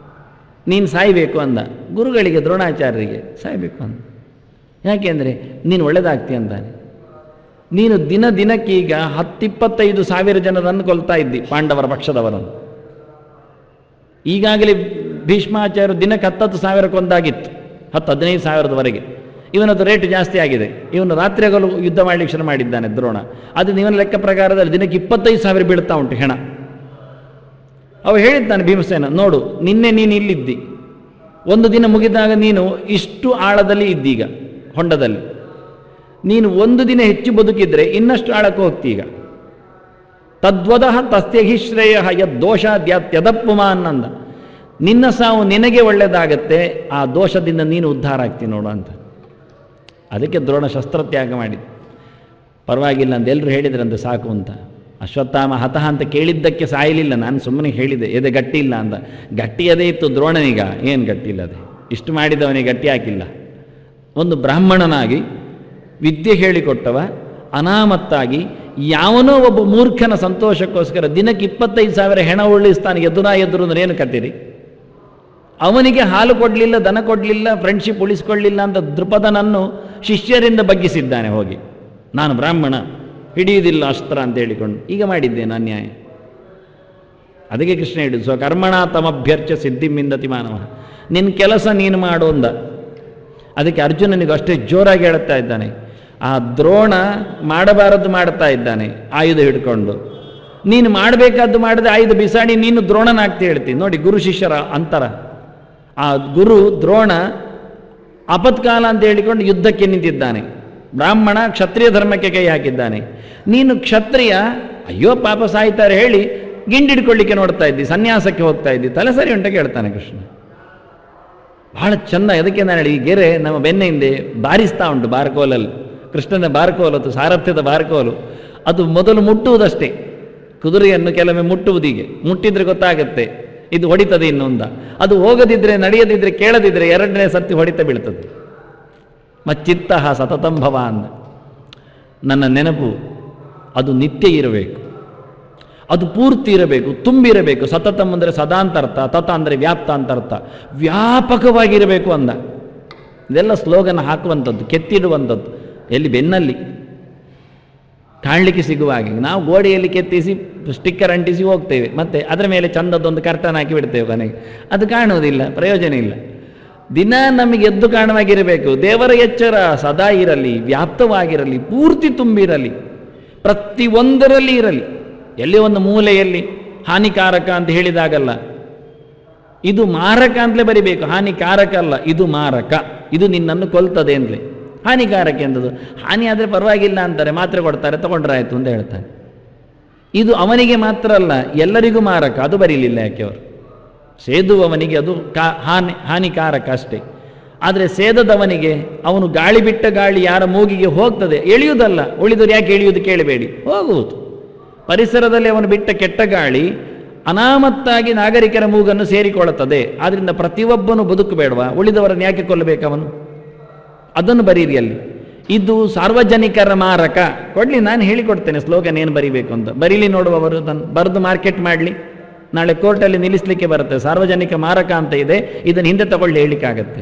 [SPEAKER 1] ನೀನು ಸಾಯಬೇಕು ಅಂದ. ಗುರುಗಳಿಗೆ, ದ್ರೋಣಾಚಾರ್ಯರಿಗೆ ಸಾಯಬೇಕು ಅಂದ. ಯಾಕೆಂದರೆ ನೀನು ಒಳ್ಳೆದಾಗ್ತಿ ಅಂತಾನೆ. ನೀನು ದಿನಕ್ಕೀಗ 10-25 ಜನರನ್ನು ಕೊಲ್ತಾ ಇದ್ದಿ, ಪಾಂಡವರ ಪಕ್ಷದವರನ್ನು. ಈಗಾಗಲೇ ಭೀಷ್ಮಾಚಾರ್ಯರು ದಿನಕ್ಕೆ 10,000 ಕೊಂದಾಗಿತ್ತು, 10-15,000ದವರೆಗೆ. ಇವನದು ರೇಟ್ ಜಾಸ್ತಿ ಆಗಿದೆ. ಇವನು ರಾತ್ರಿಗಳು ಯುದ್ಧ ಮಾಡಲಿಕ್ಕೆ ಶುರು ಮಾಡಿದ್ದಾನೆ ದ್ರೋಣ. ಅದು ಇವನ ಲೆಕ್ಕ ಪ್ರಕಾರದಲ್ಲಿ ದಿನಕ್ಕೆ 25,000 ಬೀಳ್ತಾ ಉಂಟು ಹೆಣ. ಅವ ಹೇಳಿದ್ದಾನೆ ಭೀಮಸೇನ, ನೋಡು ನಿನ್ನೆ ನೀನು ಇಲ್ಲಿದ್ದಿ, ಒಂದು ದಿನ ಮುಗಿದಾಗ ನೀನು ಇಷ್ಟು ಆಳದಲ್ಲಿ ಇದ್ದೀಗ ಹೊಂಡದಲ್ಲಿ. ನೀನು ಒಂದು ದಿನ ಹೆಚ್ಚು ಬದುಕಿದ್ರೆ ಇನ್ನಷ್ಟು ಆಳಕ್ಕೆ ಹೋಗ್ತೀಗ. ತದ್ವದಃ ತಸ್ಯಹಿ ಶ್ರೇಯ ಯದ್ದೋಷಾದ್ಯದಪ್ಪುಮಾನ್ ಅಂದ. ನಿನ್ನ ಸಾವು ನಿನಗೆ ಒಳ್ಳೆಯದಾಗತ್ತೆ, ಆ ದೋಷದಿಂದ ನೀನು ಉದ್ಧಾರ ಆಗ್ತೀನಿ ನೋಡು ಅಂತ. ಅದಕ್ಕೆ ದ್ರೋಣ ಶಸ್ತ್ರತ್ಯಾಗ ಮಾಡಿದ್ದು. ಪರವಾಗಿಲ್ಲ ಅಂತ ಎಲ್ಲರೂ ಹೇಳಿದ್ರಂತೆ, ಸಾಕು ಅಂತ. ಅಶ್ವತ್ಥಾಮ ಹತಃ ಅಂತ ಕೇಳಿದ್ದಕ್ಕೆ ಸಾಯಲಿಲ್ಲ, ನಾನು ಸುಮ್ಮನೆ ಹೇಳಿದೆ ಎದೆ ಗಟ್ಟಿ ಇಲ್ಲ ಅಂತ. ಗಟ್ಟಿ ಅದೇ ಇತ್ತು ದ್ರೋಣನೀಗ, ಏನು ಗಟ್ಟಿ ಇಲ್ಲದೆ, ಇಷ್ಟು ಮಾಡಿದವನಿಗೆ ಗಟ್ಟಿ ಹಾಕಿಲ್ಲ. ಒಂದು ಬ್ರಾಹ್ಮಣನಾಗಿ ವಿದ್ಯೆ ಹೇಳಿಕೊಟ್ಟವ, ಅನಾಮತ್ತಾಗಿ ಯಾವನೋ ಒಬ್ಬ ಮೂರ್ಖನ ಸಂತೋಷಕ್ಕೋಸ್ಕರ ದಿನಕ್ಕೆ 25,000 ಹೆಣ ಉರುಳಿಸ್ತಾನೆ, ಎದುರು ಅಂದ್ರೆ ಏನು ಕತ್ತೀರಿ? ಅವನಿಗೆ ಹಾಲು ಕೊಡಲಿಲ್ಲ, ದನ ಕೊಡಲಿಲ್ಲ, ಫ್ರೆಂಡ್ಶಿಪ್ ಉಳಿಸ್ಕೊಳ್ಳಿಲ್ಲ ಅಂತ ದೃಪದನನ್ನು ಶಿಷ್ಯರಿಂದ ಬಗ್ಗಿಸಿದ್ದಾನೆ ಹೋಗಿ. ನಾನು ಬ್ರಾಹ್ಮಣ, ಹಿಡಿಯುವುದಿಲ್ಲ ಅಸ್ತ್ರ ಅಂತ ಹೇಳಿಕೊಂಡು. ಈಗ ಮಾಡಿದ್ದೇನೆ ಅನ್ಯಾಯ. ಅದಕ್ಕೆ ಕೃಷ್ಣ ಹೇಳಿದ್ದು, ಸ್ವಕರ್ಮಣ ತಮಭ್ಯರ್ಚ ಸಿದ್ಧಿಮಿಂದತಿ ಮಾನವ. ನಿನ್ನ ಕೆಲಸ ನೀನು ಮಾಡು ಅಂದ. ಅದಕ್ಕೆ ಅರ್ಜುನನಿಗೂ ಅಷ್ಟೇ ಜೋರಾಗಿ ಹೇಳುತ್ತಾ ಇದ್ದಾನೆ. ಆ ದ್ರೋಣ ಮಾಡಬಾರದ್ದು ಮಾಡ್ತಾ ಇದ್ದಾನೆ ಆಯುಧ ಹಿಡ್ಕೊಂಡು. ನೀನು ಮಾಡಬೇಕಾದ್ದು ಮಾಡದೆ ಆಯುಧ ಬಿಸಾಡಿ ನೀನು ದ್ರೋಣನಾಗ್ತಿ ಹೇಳ್ತೀನಿ. ನೋಡಿ ಗುರು ಶಿಷ್ಯರ ಅಂತರ. ಆ ಗುರು ದ್ರೋಣ ಆಪತ್ಕಾಲ ಅಂತ ಹೇಳಿಕೊಂಡು ಯುದ್ಧಕ್ಕೆ ನಿಂತಿದ್ದಾನೆ. ಬ್ರಾಹ್ಮಣ ಕ್ಷತ್ರಿಯ ಧರ್ಮಕ್ಕೆ ಕೈ ಹಾಕಿದ್ದಾನೆ. ನೀನು ಕ್ಷತ್ರಿಯ, ಅಯ್ಯೋ ಪಾಪ ಸಾಯ್ತಾರೆ ಹೇಳಿ ಗಿಂಡಿಡ್ಕೊಳ್ಳಿಕ್ಕೆ ನೋಡ್ತಾ ಇದ್ದಿ, ಸನ್ಯಾಸಕ್ಕೆ ಹೋಗ್ತಾ ಇದ್ದಿ, ತಲೆ ಸರಿ ಉಂಟ ಕೇಳ್ತಾನೆ ಕೃಷ್ಣ. ಬಹಳ ಚೆಂದ. ಅದಕ್ಕೆ ನಾನು ಹೇಳಿ, ಈ ಗೆರೆ ನಮ್ಮ ಬೆನ್ನ ಹಿಂದೆ ಬಾರಿಸ್ತಾ ಉಂಟು ಬಾರ್ಕೋಲಲ್ಲಿ. ಕೃಷ್ಣನ ಬಾರ್ಕೋಲು ಅದು ಸಾರಥ್ಯದ ಬಾರ್ಕೋಲು. ಅದು ಮೊದಲು ಮುಟ್ಟುವುದಷ್ಟೇ, ಕುದುರೆಯನ್ನು ಕೆಲವೊಮ್ಮೆ ಮುಟ್ಟುವುದೀಗೆ, ಮುಟ್ಟಿದ್ರೆ ಗೊತ್ತಾಗುತ್ತೆ ಇದು ಹೊಡಿತದೆ ಇನ್ನೊಂದ. ಅದು ಹೋಗದಿದ್ರೆ, ನಡೆಯದಿದ್ರೆ, ಕೇಳದಿದ್ರೆ 2ನೇ ಸರ್ತಿ ಹೊಡಿತ ಬೀಳ್ತದೆ. ಮಚ್ಚಿತ್ತ ಸತತಂ ಭವ ಅಂದ. ನನ್ನ ನೆನಪು ಅದು ನಿತ್ಯ ಇರಬೇಕು, ಅದು ಪೂರ್ತಿ ಇರಬೇಕು, ತುಂಬಿರಬೇಕು. ಸತತಂ ಅಂದರೆ ಸದಾಂತರ್ಥ, ತತ ಅಂದರೆ ವ್ಯಾಪ್ತ ಅಂತರ್ಥ, ವ್ಯಾಪಕವಾಗಿರಬೇಕು ಅಂದ. ಇದೆಲ್ಲ ಸ್ಲೋಗನ್ ಹಾಕುವಂಥದ್ದು, ಕೆತ್ತಿಡುವಂಥದ್ದು. ಎಲ್ಲಿ? ಬೆನ್ನಲ್ಲಿ ಕಾಣಲಿಕ್ಕೆ ಸಿಗುವ ಹಾಗೆ. ನಾವು ಗೋಡೆಯಲ್ಲಿ ಕೆತ್ತಿಸಿ ಸ್ಟಿಕ್ಕರ್ ಅಂಟಿಸಿ ಹೋಗ್ತೇವೆ, ಮತ್ತೆ ಅದರ ಮೇಲೆ ಚಂದದ್ದೊಂದು ಕರ್ಟನ್ ಹಾಕಿ ಬಿಡ್ತೇವೆ, ಕೊನೆಗೆ ಅದು ಕಾಣುವುದಿಲ್ಲ, ಪ್ರಯೋಜನ ಇಲ್ಲ. ದಿನ ನಮಗೆ ಎದ್ದು ಕಾಣುವಾಗಿರಬೇಕು. ದೇವರ ಎಚ್ಚರ ಸದಾ ಇರಲಿ, ವ್ಯಾಪ್ತವಾಗಿರಲಿ, ಪೂರ್ತಿ ತುಂಬಿರಲಿ, ಪ್ರತಿಯೊಂದರಲ್ಲಿ ಇರಲಿ. ಎಲ್ಲಿ ಒಂದು ಮೂಲೆಯಲ್ಲಿ ಹಾನಿಕಾರಕ ಅಂತ ಹೇಳಿದಾಗಲ್ಲ, ಇದು ಮಾರಕ ಅಂತಲೇ ಬರಿಬೇಕು, ಹಾನಿಕಾರಕ ಅಲ್ಲ, ಇದು ಮಾರಕ, ಇದು ನಿನ್ನನ್ನು ಕೊಲ್ತದೆ ಅಂತಲೇ. ಹಾನಿಕಾರಕ ಎಂದದು ಹಾನಿ ಆದರೆ ಪರವಾಗಿಲ್ಲ ಅಂತಾರೆ, ಮಾತ್ರೆ ಕೊಡ್ತಾರೆ, ತಗೊಂಡ್ರಾಯ್ತು ಅಂತ ಹೇಳ್ತಾರೆ. ಇದು ಅವನಿಗೆ ಮಾತ್ರ ಅಲ್ಲ, ಎಲ್ಲರಿಗೂ ಮಾರಕ, ಅದು ಬರೀಲಿಲ್ಲ ಯಾಕೆ ಅವರು. ಸೇದುವವನಿಗೆ ಅದು ಹಾನಿಕಾರಕ ಅಷ್ಟೇ. ಆದರೆ ಸೇದದವನಿಗೆ ಅವನು ಗಾಳಿ ಬಿಟ್ಟ ಗಾಳಿ ಯಾರ ಮೂಗಿಗೆ ಹೋಗ್ತದೆ, ಎಳೆಯುವುದಲ್ಲ. ಉಳಿದವರು ಯಾಕೆ ಎಳೆಯುವುದು ಕೇಳಬೇಡಿ, ಹೋಗುವುದು. ಪರಿಸರದಲ್ಲಿ ಅವನು ಬಿಟ್ಟ ಕೆಟ್ಟ ಗಾಳಿ ಅನಾಮತ್ತಾಗಿ ನಾಗರಿಕರ ಮೂಗನ್ನು ಸೇರಿಕೊಳ್ಳುತ್ತದೆ. ಆದ್ದರಿಂದ ಪ್ರತಿಯೊಬ್ಬನು ಬದುಕಬೇಡವಾ? ಉಳಿದವರನ್ನು ಯಾಕೆ ಕೊಲ್ಲಬೇಕು ಅವನು? ಅದನ್ನು ಬರೀರಿ ಅಲ್ಲಿ. ಇದು ಸಾರ್ವಜನಿಕರ ಮಾರಕ. ಕೊಡ್ಲಿ, ನಾನು ಹೇಳಿಕೊಡ್ತೇನೆ ಸ್ಲೋಗನ್ ಏನು ಬರೀಬೇಕು ಅಂತ. ಬರೀಲಿ ನೋಡುವವರು ಅದನ್ನು ಬರೆದು ಮಾರ್ಕೆಟ್ ಮಾಡಲಿ, ನಾಳೆ ಕೋರ್ಟಲ್ಲಿ ನಿಲ್ಲಿಸಲಿಕ್ಕೆ ಬರುತ್ತೆ. ಸಾರ್ವಜನಿಕ ಮಾರಕ ಅಂತ ಇದೆ, ಇದನ್ನು ಹಿಂದೆ ತಗೊಳ್ಳಿ ಹೇಳಲಿಕ್ಕಾಗತ್ತೆ.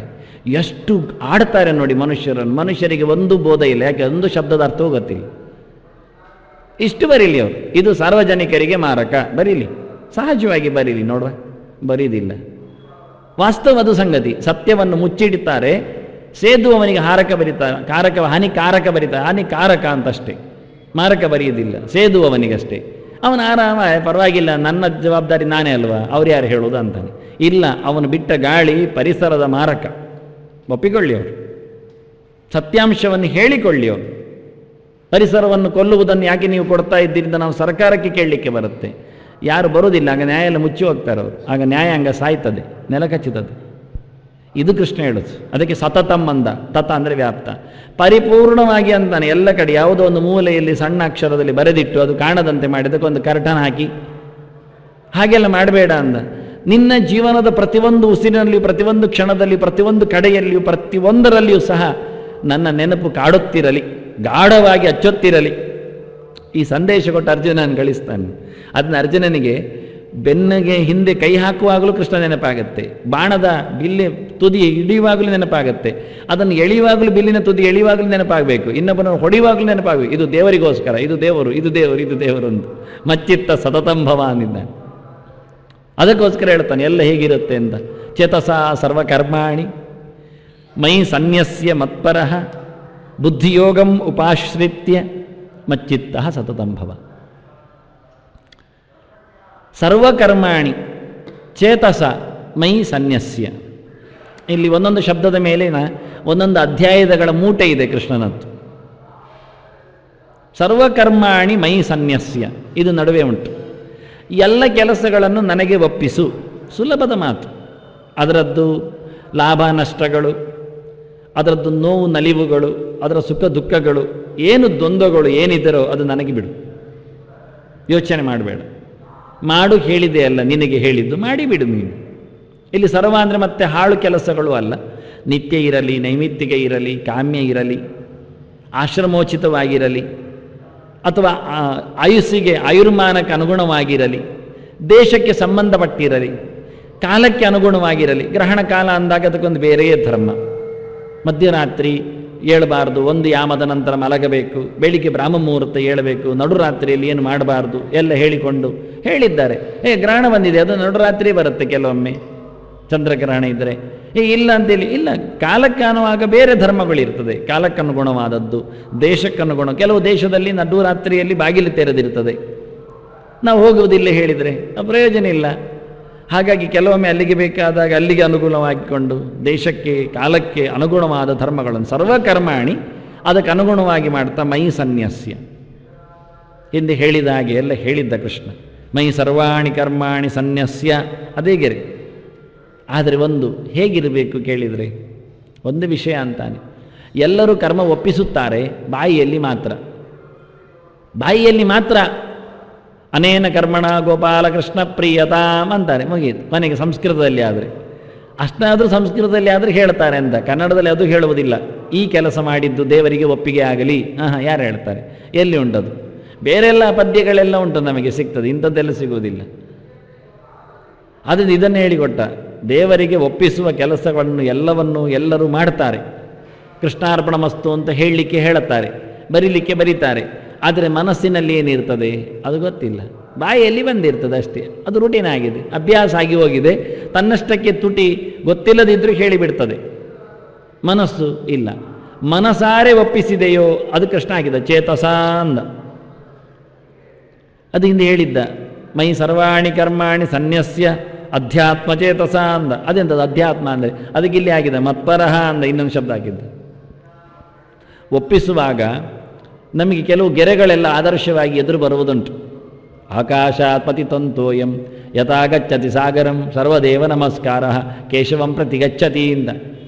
[SPEAKER 1] ಎಷ್ಟು ಆಡ್ತಾರೆ ನೋಡಿ ಮನುಷ್ಯರನ್ನು. ಮನುಷ್ಯರಿಗೆ ಒಂದು ಬೋಧ ಇಲ್ಲ, ಯಾಕೆ ಒಂದು ಶಬ್ದದ ಅರ್ಥವೂ ಗೊತ್ತಿಲ್ಲ. ಇಷ್ಟು ಬರೀಲಿ ಅವರು, ಇದು ಸಾರ್ವಜನಿಕರಿಗೆ ಮಾರಕ, ಬರೀಲಿ, ಸಹಜವಾಗಿ ಬರೀಲಿ ನೋಡುವ. ಬರೀದಿಲ್ಲ, ವಾಸ್ತವದ ಸಂಗತಿ. ಸತ್ಯವನ್ನು ಮುಚ್ಚಿಡುತ್ತಾರೆ, ಸೇದುವವನಿಗೆ ಹಾರಕ ಬರೀತಾರೆ, ಹಾನಿಕಾರಕ ಬರೀತಾರೆ, ಹಾನಿಕಾರಕ ಅಂತಷ್ಟೇ, ಮಾರಕ ಬರೆಯುವುದಿಲ್ಲ. ಸೇದುವವನಿಗಷ್ಟೇ. ಅವನು ಆರಾಮ, ಪರವಾಗಿಲ್ಲ, ನನ್ನ ಜವಾಬ್ದಾರಿ ನಾನೇ ಅಲ್ವಾ, ಅವ್ರು ಯಾರು ಹೇಳೋದು ಅಂತಾನೆ. ಇಲ್ಲ, ಅವನು ಬಿಟ್ಟ ಗಾಳಿ ಪರಿಸರದ ಮಾರಕ. ಒಪ್ಪಿಕೊಳ್ಳಿ ಅವರು, ಸತ್ಯಾಂಶವನ್ನು ಹೇಳಿಕೊಳ್ಳಿ ಅವರು. ಪರಿಸರವನ್ನು ಕೊಲ್ಲುವುದನ್ನು ಯಾಕೆ ನೀವು ಕೊಡ್ತಾ ಇದ್ದರಿಂದ ನಾವು ಸರ್ಕಾರಕ್ಕೆ ಕೇಳಲಿಕ್ಕೆ ಬರುತ್ತೆ. ಯಾರು ಬರುವುದಿಲ್ಲ, ಆಗ ನ್ಯಾಯ ಎಲ್ಲ ಮುಚ್ಚಿ ಹೋಗ್ತಾರೆ ಅವರು. ಆಗ ನ್ಯಾಯಾಂಗ ಸಾಯ್ತದೆ, ನೆಲ ಕಚ್ಚುತ್ತದೆ. ಇದು ಕೃಷ್ಣ ಹೇಳುದು. ಅದಕ್ಕೆ ಸತತಂ ಅಂದ. ತತ ಅಂದರೆ ವ್ಯಾಪ್ತ, ಪರಿಪೂರ್ಣವಾಗಿ ಅಂತಾನೆ. ಎಲ್ಲ ಕಡೆ ಯಾವುದೋ ಒಂದು ಮೂಲೆಯಲ್ಲಿ ಸಣ್ಣ ಅಕ್ಷರದಲ್ಲಿ ಬರೆದಿಟ್ಟು ಅದು ಕಾಣದಂತೆ ಮಾಡಿದಕ್ಕೊಂದು ಕರ್ಟನ್ ಹಾಕಿ ಹಾಗೆಲ್ಲ ಮಾಡಬೇಡ ಅಂದ. ನಿನ್ನ ಜೀವನದ ಪ್ರತಿಯೊಂದು ಉಸಿರಿನಲ್ಲಿಯೂ, ಪ್ರತಿಯೊಂದು ಕ್ಷಣದಲ್ಲಿ, ಪ್ರತಿಯೊಂದು ಕಡೆಯಲ್ಲಿಯೂ, ಪ್ರತಿಯೊಂದರಲ್ಲಿಯೂ ಸಹ ನನ್ನ ನೆನಪು ಕಾಡುತ್ತಿರಲಿ, ಗಾಢವಾಗಿ ಅಚ್ಚೊತ್ತಿರಲಿ. ಈ ಸಂದೇಶ ಕೊಟ್ಟು ಅರ್ಜುನನ ಕಳಿಸ್ತಾನೆ. ಅದನ್ನ ಅರ್ಜುನನಿಗೆ ಬೆನ್ನಿಗೆ ಹಿಂದೆ ಕೈ ಹಾಕುವಾಗಲೂ ಕೃಷ್ಣ ನೆನಪಾಗತ್ತೆ, ಬಾಣದ ಬಿಲ್ಲಿ ತುದಿ ಹಿಡಿಯುವಾಗಲೂ ನೆನಪಾಗತ್ತೆ, ಅದನ್ನು ಎಳೆಯುವಾಗಲೂ ಬಿಲ್ಲಿನ ತುದಿ ಎಳೆಯುವಾಗಲೂ ನೆನಪಾಗಬೇಕು, ಇನ್ನೊಬ್ಬನ ಹೊಡೆಯುವಾಗಲೂ ನೆನಪಾಗಬೇಕು. ಇದು ದೇವರಿಗೋಸ್ಕರ, ಇದು ದೇವರು, ಇದು ದೇವರು, ಇದು ದೇವರು ಅಂತ ಮಚ್ಚಿತ್ತ ಸತತಂಭವ ಅಂದಿದ್ದಾನೆ. ಅದಕ್ಕೋಸ್ಕರ ಹೇಳ್ತಾನೆ ಎಲ್ಲ ಹೇಗಿರುತ್ತೆ ಅಂತ. ಚೇತಸ ಸರ್ವಕರ್ಮಾಣಿ ಮೈ ಸನ್ಯಸ್ಯ ಮತ್ಪರಃ ಬುದ್ಧಿಯೋಗಂ ಉಪಾಶ್ರಿತ್ಯ ಮಚ್ಚಿತ್ತ ಸತತಂಭವ. ಸರ್ವಕರ್ಮಾಣಿ ಚೇತಸ ಮೈ ಸನ್ಯಸ್ಯ. ಇಲ್ಲಿ ಒಂದೊಂದು ಶಬ್ದದ ಮೇಲಿನ ಒಂದೊಂದು ಅಧ್ಯಾಯಗಳ ಮೂಟೆ ಇದೆ ಕೃಷ್ಣನದ್ದು. ಸರ್ವಕರ್ಮಾಣಿ ಮೈ ಸನ್ಯಸ್ಯ, ಇದು ನಡುವೆ ಉಂಟು. ಎಲ್ಲ ಕೆಲಸಗಳನ್ನು ನನಗೆ ಒಪ್ಪಿಸು. ಸುಲಭದ ಮಾತು. ಅದರದ್ದು ಲಾಭ ನಷ್ಟಗಳು, ಅದರದ್ದು ನೋವು ನಲಿವುಗಳು, ಅದರ ಸುಖ ದುಃಖಗಳು, ಏನು ದ್ವಂದ್ವಗಳು ಏನಿದ್ದರೋ ಅದು ನನಗೆ ಬಿಡು. ಯೋಚನೆ ಮಾಡಬೇಡ. ಮಾಡು ಹೇಳಿದೆ ಅಲ್ಲ, ನಿನಗೆ ಹೇಳಿದ್ದು ಮಾಡಿಬಿಡು ನೀನು. ಇಲ್ಲಿ ಸರ್ವ ಅಂದರೆ ಮತ್ತೆ ಹಾಳು ಕೆಲಸಗಳು ಅಲ್ಲ. ನಿತ್ಯ ಇರಲಿ, ನೈಮಿತ್ತಿಕ ಇರಲಿ, ಕಾಮ್ಯ ಇರಲಿ, ಆಶ್ರಮೋಚಿತವಾಗಿರಲಿ, ಅಥವಾ ಆಯುಸ್ಸಿಗೆ ಆಯುರ್ಮಾನಕ್ಕೆ ಅನುಗುಣವಾಗಿರಲಿ, ದೇಶಕ್ಕೆ ಸಂಬಂಧಪಟ್ಟಿರಲಿ, ಕಾಲಕ್ಕೆ ಅನುಗುಣವಾಗಿರಲಿ. ಗ್ರಹಣ ಕಾಲ ಅಂದಾಗ ಅದಕ್ಕೊಂದು ಬೇರೆಯೇ ಧರ್ಮ. ಮಧ್ಯರಾತ್ರಿ ಏಳಬಾರ್ದು, ಒಂದು ಯಾಮದ ನಂತರ ಮಲಗಬೇಕು, ಬೆಳಿಗ್ಗೆ ಬ್ರಾಹ್ಮ ಮುಹೂರ್ತ ಏಳಬೇಕು, ನಡುರಾತ್ರಿಯಲ್ಲಿ ಏನು ಮಾಡಬಾರ್ದು ಎಲ್ಲ ಹೇಳಿಕೊಂಡು ಹೇಳಿದ್ದಾರೆ. ಗ್ರಹಣ ಬಂದಿದೆ, ಅದು ನಡುರಾತ್ರಿ ಬರುತ್ತೆ ಕೆಲವೊಮ್ಮೆ ಚಂದ್ರಗ್ರಹಣ ಇದ್ದರೆ. ಇಲ್ಲ ಅಂತೇಳಿ ಇಲ್ಲ, ಕಾಲಕ್ಕನುವಾಗ ಬೇರೆ ಧರ್ಮಗಳಿರ್ತದೆ, ಕಾಲಕ್ಕನುಗುಣವಾದದ್ದು, ದೇಶಕ್ಕನುಗುಣ. ಕೆಲವು ದೇಶದಲ್ಲಿ ನಡುರಾತ್ರಿಯಲ್ಲಿ ಬಾಗಿಲು ತೆರೆದಿರ್ತದೆ, ನಾವು ಹೋಗುವುದಿಲ್ಲ ಹೇಳಿದರೆ ಪ್ರಯೋಜನ ಇಲ್ಲ. ಹಾಗಾಗಿ ಕೆಲವೊಮ್ಮೆ ಅಲ್ಲಿಗೆ ಬೇಕಾದಾಗ ಅಲ್ಲಿಗೆ ಅನುಗುಣವಾಗಿಕೊಂಡು ದೇಶಕ್ಕೆ ಕಾಲಕ್ಕೆ ಅನುಗುಣವಾದ ಧರ್ಮಗಳನ್ನು ಸರ್ವಕರ್ಮಾಣಿ ಅದಕ್ಕೆ ಅನುಗುಣವಾಗಿ ಮಾಡ್ತಾ ಮೈ ಸನ್ಯಾಸ್ಯ ಹಿಂದೆ ಹೇಳಿದ ಹಾಗೆ ಎಲ್ಲ ಹೇಳಿದ್ದ ಕೃಷ್ಣ. ಮೈ ಸರ್ವಾಣಿ ಕರ್ಮಾಣಿ ಸನ್ಯಾಸ್ಯ ಅದೇ ಗೆರೆ. ಆದರೆ ಒಂದು ಹೇಗಿರಬೇಕು ಕೇಳಿದರೆ ಒಂದು ವಿಷಯ ಅಂತಾನೆ, ಎಲ್ಲರೂ ಕರ್ಮ ಒಪ್ಪಿಸುತ್ತಾರೆ ಬಾಯಿಯಲ್ಲಿ ಮಾತ್ರ. ಬಾಯಿಯಲ್ಲಿ ಮಾತ್ರ ಅನೇನ ಕರ್ಮಣ ಗೋಪಾಲಕೃಷ್ಣ ಪ್ರಿಯತಾಂ ಅಂತಾರೆ, ಮುಗಿಯಿತು. ಮನೆಗೆ ಸಂಸ್ಕೃತದಲ್ಲಿ ಆದರೆ ಅಷ್ಟಾದರೂ ಸಂಸ್ಕೃತದಲ್ಲಿ ಆದರೆ ಹೇಳ್ತಾರೆ ಅಂತ, ಕನ್ನಡದಲ್ಲಿ ಅದು ಹೇಳುವುದಿಲ್ಲ. ಈ ಕೆಲಸ ಮಾಡಿದ್ದು ದೇವರಿಗೆ ಒಪ್ಪಿಗೆ ಆಗಲಿ, ಯಾರು ಹೇಳ್ತಾರೆ? ಎಲ್ಲಿ ಉಂಟದು? ಬೇರೆಲ್ಲ ಪದ್ಯಗಳೆಲ್ಲ ಉಂಟು, ನಮಗೆ ಸಿಗ್ತದೆ, ಇಂಥದ್ದೆಲ್ಲ ಸಿಗುವುದಿಲ್ಲ. ಅದನ್ನು ಇದನ್ನು ಹೇಳಿಕೊಟ್ಟ, ದೇವರಿಗೆ ಒಪ್ಪಿಸುವ ಕೆಲಸಗಳನ್ನು ಎಲ್ಲವನ್ನೂ ಎಲ್ಲರೂ ಮಾಡ್ತಾರೆ. ಕೃಷ್ಣಾರ್ಪಣ ಮಸ್ತು ಅಂತ ಹೇಳಲಿಕ್ಕೆ ಹೇಳುತ್ತಾರೆ, ಬರೀಲಿಕ್ಕೆ ಬರೀತಾರೆ. ಆದರೆ ಮನಸ್ಸಿನಲ್ಲಿ ಏನಿರ್ತದೆ ಅದು ಗೊತ್ತಿಲ್ಲ, ಬಾಯಿಯಲ್ಲಿ ಬಂದಿರ್ತದೆ ಅಷ್ಟೇ. ಅದು ರೂಟೀನ್ ಆಗಿದೆ, ಅಭ್ಯಾಸ ಆಗಿ ಹೋಗಿದೆ. ತನ್ನಷ್ಟಕ್ಕೆ ತುಟಿ ಗೊತ್ತಿಲ್ಲದಿದ್ದರೂ ಹೇಳಿಬಿಡ್ತದೆ. ಮನಸ್ಸು ಇಲ್ಲ, ಮನಸಾರೆ ಒಪ್ಪಿಸಿದೆಯೋ ಅದು ಕೃಷ್ಣ ಆಗಿದೆ. ಚೇತಸ ಅಂದ, ಅದು ಹಿಂದೆ ಹೇಳಿದ್ದ. ಮೈ ಸರ್ವಾಣಿ ಕರ್ಮಾಣಿ ಸನ್ಯಸ್ಯ ಅಧ್ಯಾತ್ಮ ಚೇತಸ ಅಂದ. ಅದೆಂಥದ್ದು ಅಧ್ಯಾತ್ಮ ಅಂದರೆ? ಅದಕ್ಕೆ ಇಲ್ಲಿ ಆಗಿದೆ ಮತ್ಪರಹ ಅಂದ, ಇನ್ನೊಂದು ಶಬ್ದ ಆಗಿದ್ದು. ಒಪ್ಪಿಸುವಾಗ ನಮಗೆ ಕೆಲವು ಗೆರೆಗಳೆಲ್ಲ ಆದರ್ಶವಾಗಿ ಎದುರು ಬರುವುದುಂಟು. ಆಕಾಶಾತ್ ಪತಿತಂತೋಯಂ ಯಥಾಗಚ್ಚತಿ ಸಾಗರಂ ಸರ್ವದೇವ ನಮಸ್ಕಾರ ಕೇಶವಂ ಪ್ರತಿ ಗಚ್ಚತಿ ಇಂದ.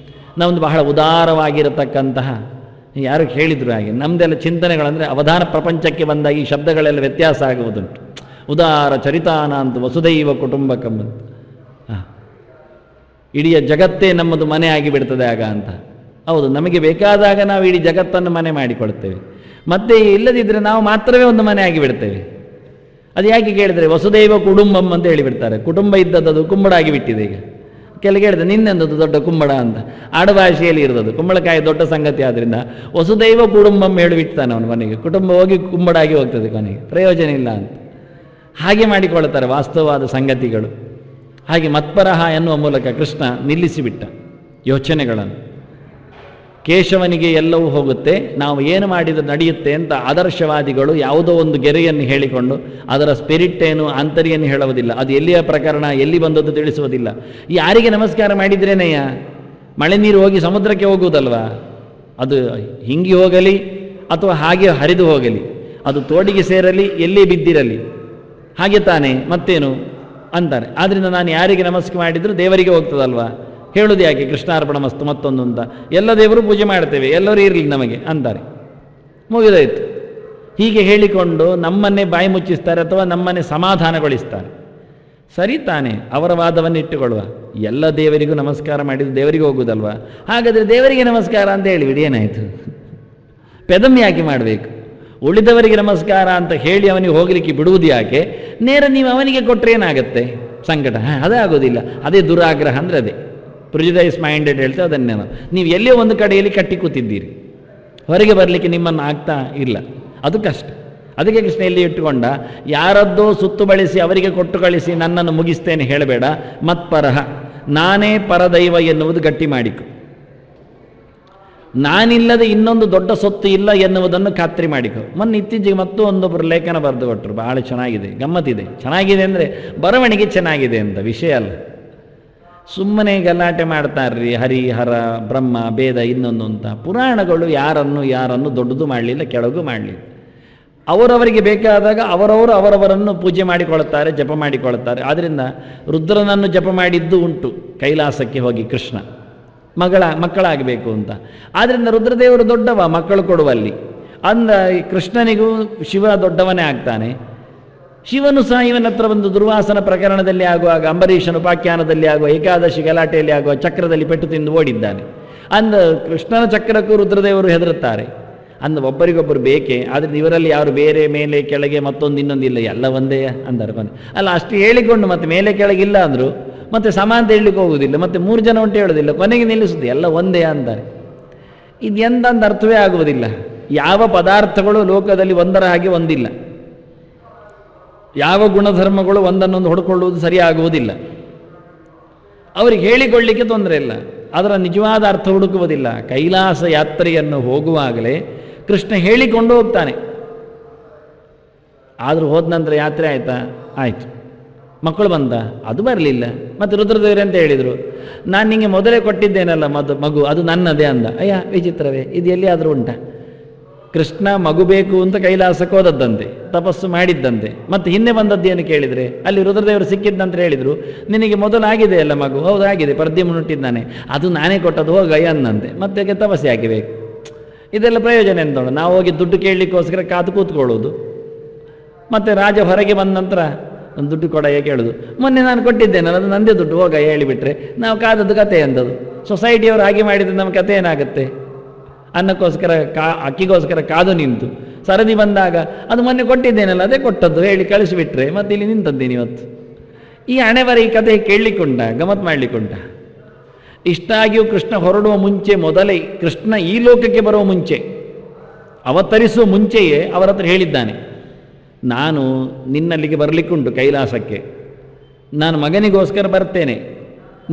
[SPEAKER 1] ನಮ್ಮದು ಬಹಳ ಉದಾರವಾಗಿರತಕ್ಕಂತಹ, ಯಾರು ಹೇಳಿದ್ರು ಹಾಗೆ, ನಮ್ಮದೆಲ್ಲ ಚಿಂತನೆಗಳಂದರೆ ಅವಧಾನ ಪ್ರಪಂಚಕ್ಕೆ ಬಂದಾಗ ಈ ಶಬ್ದಗಳೆಲ್ಲ ವ್ಯತ್ಯಾಸ ಆಗುವುದುಂಟು. ಉದಾರ ಚರಿತಾನ ಅಂತ ವಸುದೈವ ಕುಟುಂಬಕಂ ಅಂತ. ಇಡೀ ಜಗತ್ತೇ ನಮ್ಮದು ಮನೆ ಆಗಿಬಿಡ್ತದೆ ಆಗ ಅಂತ. ಹೌದು, ನಮಗೆ ಬೇಕಾದಾಗ ನಾವು ಇಡೀ ಜಗತ್ತನ್ನು ಮನೆ ಮಾಡಿಕೊಳ್ತೇವೆ, ಮತ್ತೆ ಇಲ್ಲದಿದ್ದರೆ ನಾವು ಮಾತ್ರವೇ ಒಂದು ಮನೆ ಆಗಿಬಿಡ್ತೇವೆ. ಅದು ಯಾಕೆ ಕೇಳಿದರೆ ವಸುದೈವ ಕುಟುಂಬಂ ಅಂತ ಹೇಳಿಬಿಡ್ತಾರೆ. ಕುಟುಂಬ ಇದ್ದದ್ದು ಕುಂಬಳ ಆಗಿಬಿಟ್ಟಿದೆ ಈಗ. ಕೆಳಗೆ ಹೇಳಿದೆ ನಿನ್ನೆಂದದ್ದು ದೊಡ್ಡ ಕುಂಬಳ ಅಂತ, ಆಡುಭಾಷೆಯಲ್ಲಿ ಇರೋದು. ಕುಂಬಳಕಾಯಿ ದೊಡ್ಡ ಸಂಗತಿ ಆದ್ದರಿಂದ ವಸುದೈವ ಕುಟುಂಬಂ ಹೇಳಿಬಿಡ್ತಾನೆ ಅವನ ಮನೆಗೆ. ಕುಟುಂಬ ಹೋಗಿ ಕುಂಬಳಾಗಿ ಹೋಗ್ತದೆ ಕೊನೆಗೆ, ಪ್ರಯೋಜನ ಇಲ್ಲ ಅಂತ. ಹಾಗೆ ಮಾಡಿಕೊಳ್ತಾರೆ ವಾಸ್ತವವಾದ ಸಂಗತಿಗಳು. ಹಾಗೆ ಮತ್ಪರಹ ಎನ್ನುವ ಮೂಲಕ ಕೃಷ್ಣ ನಿಲ್ಲಿಸಿಬಿಟ್ಟ ಯೋಚನೆಗಳನ್ನು. ಕೇಶವನಿಗೆ ಎಲ್ಲವೂ ಹೋಗುತ್ತೆ, ನಾವು ಏನು ಮಾಡಿದರೂ ನಡೆಯುತ್ತೆ ಅಂತ ಆದರ್ಶವಾದಿಗಳು ಯಾವುದೋ ಒಂದು ಗೆರೆಯನ್ನು ಹೇಳಿಕೊಂಡು ಅದರ ಸ್ಪಿರಿಟ್ ಏನು ಆಂತರ್ಯನ್ನು ಹೇಳುವುದಿಲ್ಲ. ಅದು ಎಲ್ಲಿಯ ಪ್ರಕರಣ, ಎಲ್ಲಿ ಬಂದದ್ದು ತಿಳಿಸುವುದಿಲ್ಲ. ಯಾರಿಗೆ ನಮಸ್ಕಾರ ಮಾಡಿದ್ರೇನೆಯ ಮಳೆ ನೀರು ಹೋಗಿ ಸಮುದ್ರಕ್ಕೆ ಹೋಗುವುದಲ್ವಾ? ಅದು ಹಿಂಗಿ ಹೋಗಲಿ ಅಥವಾ ಹಾಗೆ ಹರಿದು ಹೋಗಲಿ, ಅದು ತೋಡಿಗೆ ಸೇರಲಿ ಎಲ್ಲಿ ಬಿದ್ದಿರಲಿ, ಹಾಗೆ ತಾನೇ ಮತ್ತೇನು ಅಂತಾರೆ. ಆದ್ದರಿಂದ ನಾನು ಯಾರಿಗೆ ನಮಸ್ಕಾರ ಮಾಡಿದರೂ ದೇವರಿಗೆ ಹೋಗ್ತದಲ್ವಾ? ಹೇಳುವುದು ಯಾಕೆ ಕೃಷ್ಣಾರ್ಪಣ ಮಸ್ತು ಮತ್ತೊಂದು ಅಂತ? ಎಲ್ಲ ದೇವರು ಪೂಜೆ ಮಾಡ್ತೇವೆ, ಎಲ್ಲರೂ ಇರಲಿ ನಮಗೆ ಅಂತಾರೆ, ಮುಗಿದಾಯಿತು. ಹೀಗೆ ಹೇಳಿಕೊಂಡು ನಮ್ಮನ್ನೇ ಬಾಯಿ ಮುಚ್ಚಿಸ್ತಾರೆ ಅಥವಾ ನಮ್ಮನ್ನೇ ಸಮಾಧಾನಗೊಳಿಸ್ತಾರೆ. ಸರಿ ತಾನೇ, ಅವರ ವಾದವನ್ನು ಇಟ್ಟುಕೊಳ್ಳುವ. ಎಲ್ಲ ದೇವರಿಗೂ ನಮಸ್ಕಾರ ಮಾಡಿದ್ದು ದೇವರಿಗೆ ಹೋಗುವುದಲ್ವಾ? ಹಾಗಾದರೆ ದೇವರಿಗೆ ನಮಸ್ಕಾರ ಅಂತ ಹೇಳಿಬಿಡಿ, ಏನಾಯಿತು? ಪೆದಮ್ ಯಾಕೆ ಮಾಡಬೇಕು? ಉಳಿದವರಿಗೆ ನಮಸ್ಕಾರ ಅಂತ ಹೇಳಿ ಅವನಿಗೆ ಹೋಗಲಿಕ್ಕೆ ಬಿಡುವುದು ಯಾಕೆ? ನೇರ ನೀವು ಅವನಿಗೆ ಕೊಟ್ಟರೆ ಏನಾಗುತ್ತೆ ಸಂಕಟ? ಅದೇ ಆಗೋದಿಲ್ಲ. ಅದೇ ದುರಾಗ್ರಹ ಅಂದರೆ ಅದೇ ಪ್ರಿಜುಡೈಸ್ ಮೈಂಡೆಡ್ ಹೇಳ್ತೇವೆ. ಅದನ್ನೇ ನೀವು ಎಲ್ಲಿಯೋ ಒಂದು ಕಡೆಯಲ್ಲಿ ಕಟ್ಟಿ ಕೂತಿದ್ದೀರಿ, ಹೊರಗೆ ಬರಲಿಕ್ಕೆ ನಿಮ್ಮನ್ನು ಆಗ್ತಾ ಇಲ್ಲ, ಅದು ಕಷ್ಟ. ಅದಕ್ಕೆ ಕೃಷ್ಣ ಎಲ್ಲಿ ಇಟ್ಟುಕೊಂಡ, ಯಾರದ್ದೋ ಸುತ್ತು ಬಳಸಿ ಅವರಿಗೆ ಕೊಟ್ಟು ಕಳಿಸಿ ನನ್ನನ್ನು ಮುಗಿಸ್ತೇನೆ ಹೇಳಬೇಡ. ಮತ್ಪರಹ, ನಾನೇ ಪರದೈವ ಎನ್ನುವುದು ಗಟ್ಟಿ ಮಾಡಿಕೊ. ನಾನಿಲ್ಲದೆ ಇನ್ನೊಂದು ದೊಡ್ಡ ಸೊತ್ತು ಇಲ್ಲ ಎನ್ನುವುದನ್ನು ಖಾತ್ರಿ ಮಾಡಿಕೊ. ಮೊನ್ನೆ ಇತ್ತೀಚೆಗೆ ಮತ್ತೂ ಒಂದೊಬ್ಬರು ಲೇಖನ ಬರೆದು ಕೊಟ್ಟರು, ಬಹಳ ಚೆನ್ನಾಗಿದೆ, ಗಮ್ಮತ್ತಿದೆ. ಚೆನ್ನಾಗಿದೆ ಅಂದರೆ ಬರವಣಿಗೆ ಚೆನ್ನಾಗಿದೆ ಅಂತ ವಿಷಯ ಅಲ್ಲ. ಸುಮ್ಮನೆ ಗಲಾಟೆ ಮಾಡ್ತಾರ್ರಿ, ಹರಿ ಹರ ಬ್ರಹ್ಮ ಭೇದ ಇನ್ನೊಂದು ಅಂತ. ಪುರಾಣಗಳು ಯಾರನ್ನು ದೊಡ್ಡದು ಮಾಡಲಿಲ್ಲ, ಕೆಳಗೂ ಮಾಡಲಿಲ್ಲ. ಅವರವರಿಗೆ ಬೇಕಾದಾಗ ಅವರವರನ್ನು ಪೂಜೆ ಮಾಡಿಕೊಳ್ಳುತ್ತಾರೆ, ಜಪ ಮಾಡಿಕೊಳ್ಳುತ್ತಾರೆ. ಆದ್ದರಿಂದ ರುದ್ರನನ್ನು ಜಪ ಮಾಡಿದ್ದು ಉಂಟು ಕೈಲಾಸಕ್ಕೆ ಹೋಗಿ ಕೃಷ್ಣ ಮಕ್ಕಳಾಗಬೇಕು ಅಂತ. ಆದ್ದರಿಂದ ರುದ್ರದೇವರು ದೊಡ್ಡವ ಮಕ್ಕಳು ಕೊಡುವಲ್ಲಿ ಅಂದ. ಕೃಷ್ಣನಿಗೂ ಶಿವ ದೊಡ್ಡವನೇ ಆಗ್ತಾನೆ. ಶಿವನು ಸಹ ಇವನ ಹತ್ರ ಒಂದು ದುರ್ವಾಸನ ಪ್ರಕರಣದಲ್ಲಿ ಆಗುವಾಗ, ಅಂಬರೀಷನ ಉಪಾಖ್ಯಾನದಲ್ಲಿ ಆಗುವ, ಏಕಾದಶಿ ಗಲಾಟೆಯಲ್ಲಿ ಆಗುವ ಚಕ್ರದಲ್ಲಿ ಪೆಟ್ಟು ತಿಂದು ಓಡಿದ್ದಾನೆ ಅಂದ. ಕೃಷ್ಣನ ಚಕ್ರಕ್ಕೂ ರುದ್ರದೇವರು ಹೆದರುತ್ತಾರೆ. ಅಂದ ಒಬ್ಬರಿಗೊಬ್ಬರು ಬೇಕೇ, ಆದರೆ ಇವರಲ್ಲಿ ಯಾರು ಬೇರೆ ಮೇಲೆ ಕೆಳಗೆ ಮತ್ತೊಂದು ಇನ್ನೊಂದಿಲ್ಲ, ಎಲ್ಲ ಒಂದೇ ಅಂತಾರೆ ಕೊನೆ. ಅಲ್ಲ ಅಷ್ಟು ಹೇಳಿಕೊಂಡು ಮತ್ತೆ ಮೇಲೆ ಕೆಳಗಿಲ್ಲ ಅಂದರು ಮತ್ತೆ ಸಮ ಅಂತ ಹೇಳಲಿಕ್ಕೆ ಹೋಗುವುದಿಲ್ಲ, ಮತ್ತೆ 3 ಜನ ಉಂಟು ಹೇಳೋದಿಲ್ಲ, ಕೊನೆಗೆ ನಿಲ್ಲಿಸುತ್ತೆ ಎಲ್ಲ ಒಂದೇ ಅಂತಾರೆ. ಇದು ಎಂದಂತ ಅರ್ಥವೇ ಆಗುವುದಿಲ್ಲ. ಯಾವ ಪದಾರ್ಥಗಳು ಲೋಕದಲ್ಲಿ ಒಂದರ ಹಾಗೆ ಒಂದಿಲ್ಲ, ಯಾವ ಗುಣಧರ್ಮಗಳು ಒಂದನ್ನೊಂದು ಹೊಡ್ಕೊಳ್ಳುವುದು ಸರಿಯಾಗುವುದಿಲ್ಲ. ಅವರಿಗೆ ಹೇಳಿಕೊಳ್ಳಿಕ್ಕೆ ತೊಂದರೆ ಇಲ್ಲ, ಅದರ ನಿಜವಾದ ಅರ್ಥ ಹುಡುಕುವುದಿಲ್ಲ. ಕೈಲಾಸ ಯಾತ್ರೆಯನ್ನು ಹೋಗುವಾಗಲೇ ಕೃಷ್ಣ ಹೇಳಿಕೊಂಡು ಹೋಗ್ತಾನೆ. ಆದರೂ ಹೋದ ನಂತರ ಯಾತ್ರೆ ಆಯಿತಾ? ಆಯಿತು. ಮಕ್ಕಳು ಬಂದ? ಅದು ಬರಲಿಲ್ಲ. ಮತ್ತು ರುದ್ರದೇವರೇ ಅಂತ ಹೇಳಿದರು, ನಾನು ನಿಮಗೆ ಮೊದಲೇ ಕೊಟ್ಟಿದ್ದೇನಲ್ಲ ಮಗು, ಅದು ನನ್ನದೇ ಅಂದ. ಅಯ್ಯ ವಿಚಿತ್ರವೇ, ಇದು ಎಲ್ಲಿಯಾದರೂ ಉಂಟಾ? ಕೃಷ್ಣ ಮಗು ಬೇಕು ಅಂತ ಕೈಲಾಸಕ್ಕೆ ಹೋದದ್ದಂತೆ, ತಪಸ್ಸು ಮಾಡಿದ್ದಂತೆ, ಮತ್ತು ಹಿಂದೆ ಬಂದದ್ದೇನು ಕೇಳಿದರೆ ಅಲ್ಲಿ ರುದ್ರದೇವರು ಸಿಕ್ಕಿದ್ದಂತ ಹೇಳಿದರು, ನಿನಗೆ ಮೊದಲಾಗಿದೆ ಅಲ್ಲ ಮಗು? ಹೌದು ಆಗಿದೆ, ಪ್ರದ್ಯುಮ್ನುಟ್ಟಿದ್ದಾನೆ, ಅದು ನಾನೇ ಕೊಟ್ಟದ್ದು, ಹೋಗಯ್ಯ ಅನ್ನಂತೆ. ಮತ್ತೆ ತಪಸ್ಸೆ ಹಾಕಿಬೇಕು. ಇದೆಲ್ಲ ಪ್ರಯೋಜನ ಎಂತೋಣ? ನಾವು ಹೋಗಿ ದುಡ್ಡು ಕೇಳಲಿಕ್ಕೋಸ್ಕರ ಕಾದು ಕೂತ್ಕೊಳ್ಳೋದು, ಮತ್ತು ರಾಜ ಹೊರಗೆ ಬಂದ ನಂತರ ಒಂದು ದುಡ್ಡು ಕೊಡಯ್ಯ ಕೇಳೋದು. ಮೊನ್ನೆ ನಾನು ಕೊಟ್ಟಿದ್ದೇನಲ್ಲ, ಅದು ನಂದೇ ದುಡ್ಡು, ಹೋಗಯ್ಯ ಹೇಳಿಬಿಟ್ರೆ ನಾವು ಕಾದದ್ದು ಕತೆ ಎಂಥದ್ದು? ಸೊಸೈಟಿಯವರು ಹಾಗೆ ಮಾಡಿದರೆ ನಮ್ಮ ಕತೆ ಏನಾಗುತ್ತೆ? ಅನ್ನಕ್ಕೋಸ್ಕರ ಅಕ್ಕಿಗೋಸ್ಕರ ಕಾದು ನಿಂತು ಸರದಿ ಬಂದಾಗ ಅದು ಮೊನ್ನೆ ಕೊಟ್ಟಿದ್ದೇನಲ್ಲ ಅದೇ ಕೊಟ್ಟದ್ದು ಹೇಳಿ ಕಳಿಸಿಬಿಟ್ರೆ ಮತ್ತೆ ಇಲ್ಲಿ ನಿಂತದ್ದೇನೆ ಇವತ್ತು. ಈ ಹಣೆಬರ ಈ ಕತೆ ಕೇಳಲಿಕ್ಕುಂಟ, ಗಮತ್ ಮಾಡಲಿಕ್ಕುಂಟ. ಇಷ್ಟಾಗಿಯೂ ಕೃಷ್ಣ ಹೊರಡುವ ಮುಂಚೆ, ಮೊದಲೇ ಕೃಷ್ಣ ಈ ಲೋಕಕ್ಕೆ ಬರುವ ಮುಂಚೆ, ಅವತರಿಸುವ ಮುಂಚೆಯೇ ಅವರ ಹತ್ರ ಹೇಳಿದ್ದಾನೆ, ನಾನು ನಿನ್ನಲ್ಲಿಗೆ ಬರಲಿಕ್ಕುಂಟು ಕೈಲಾಸಕ್ಕೆ, ನಾನು ಮಗನಿಗೋಸ್ಕರ ಬರ್ತೇನೆ,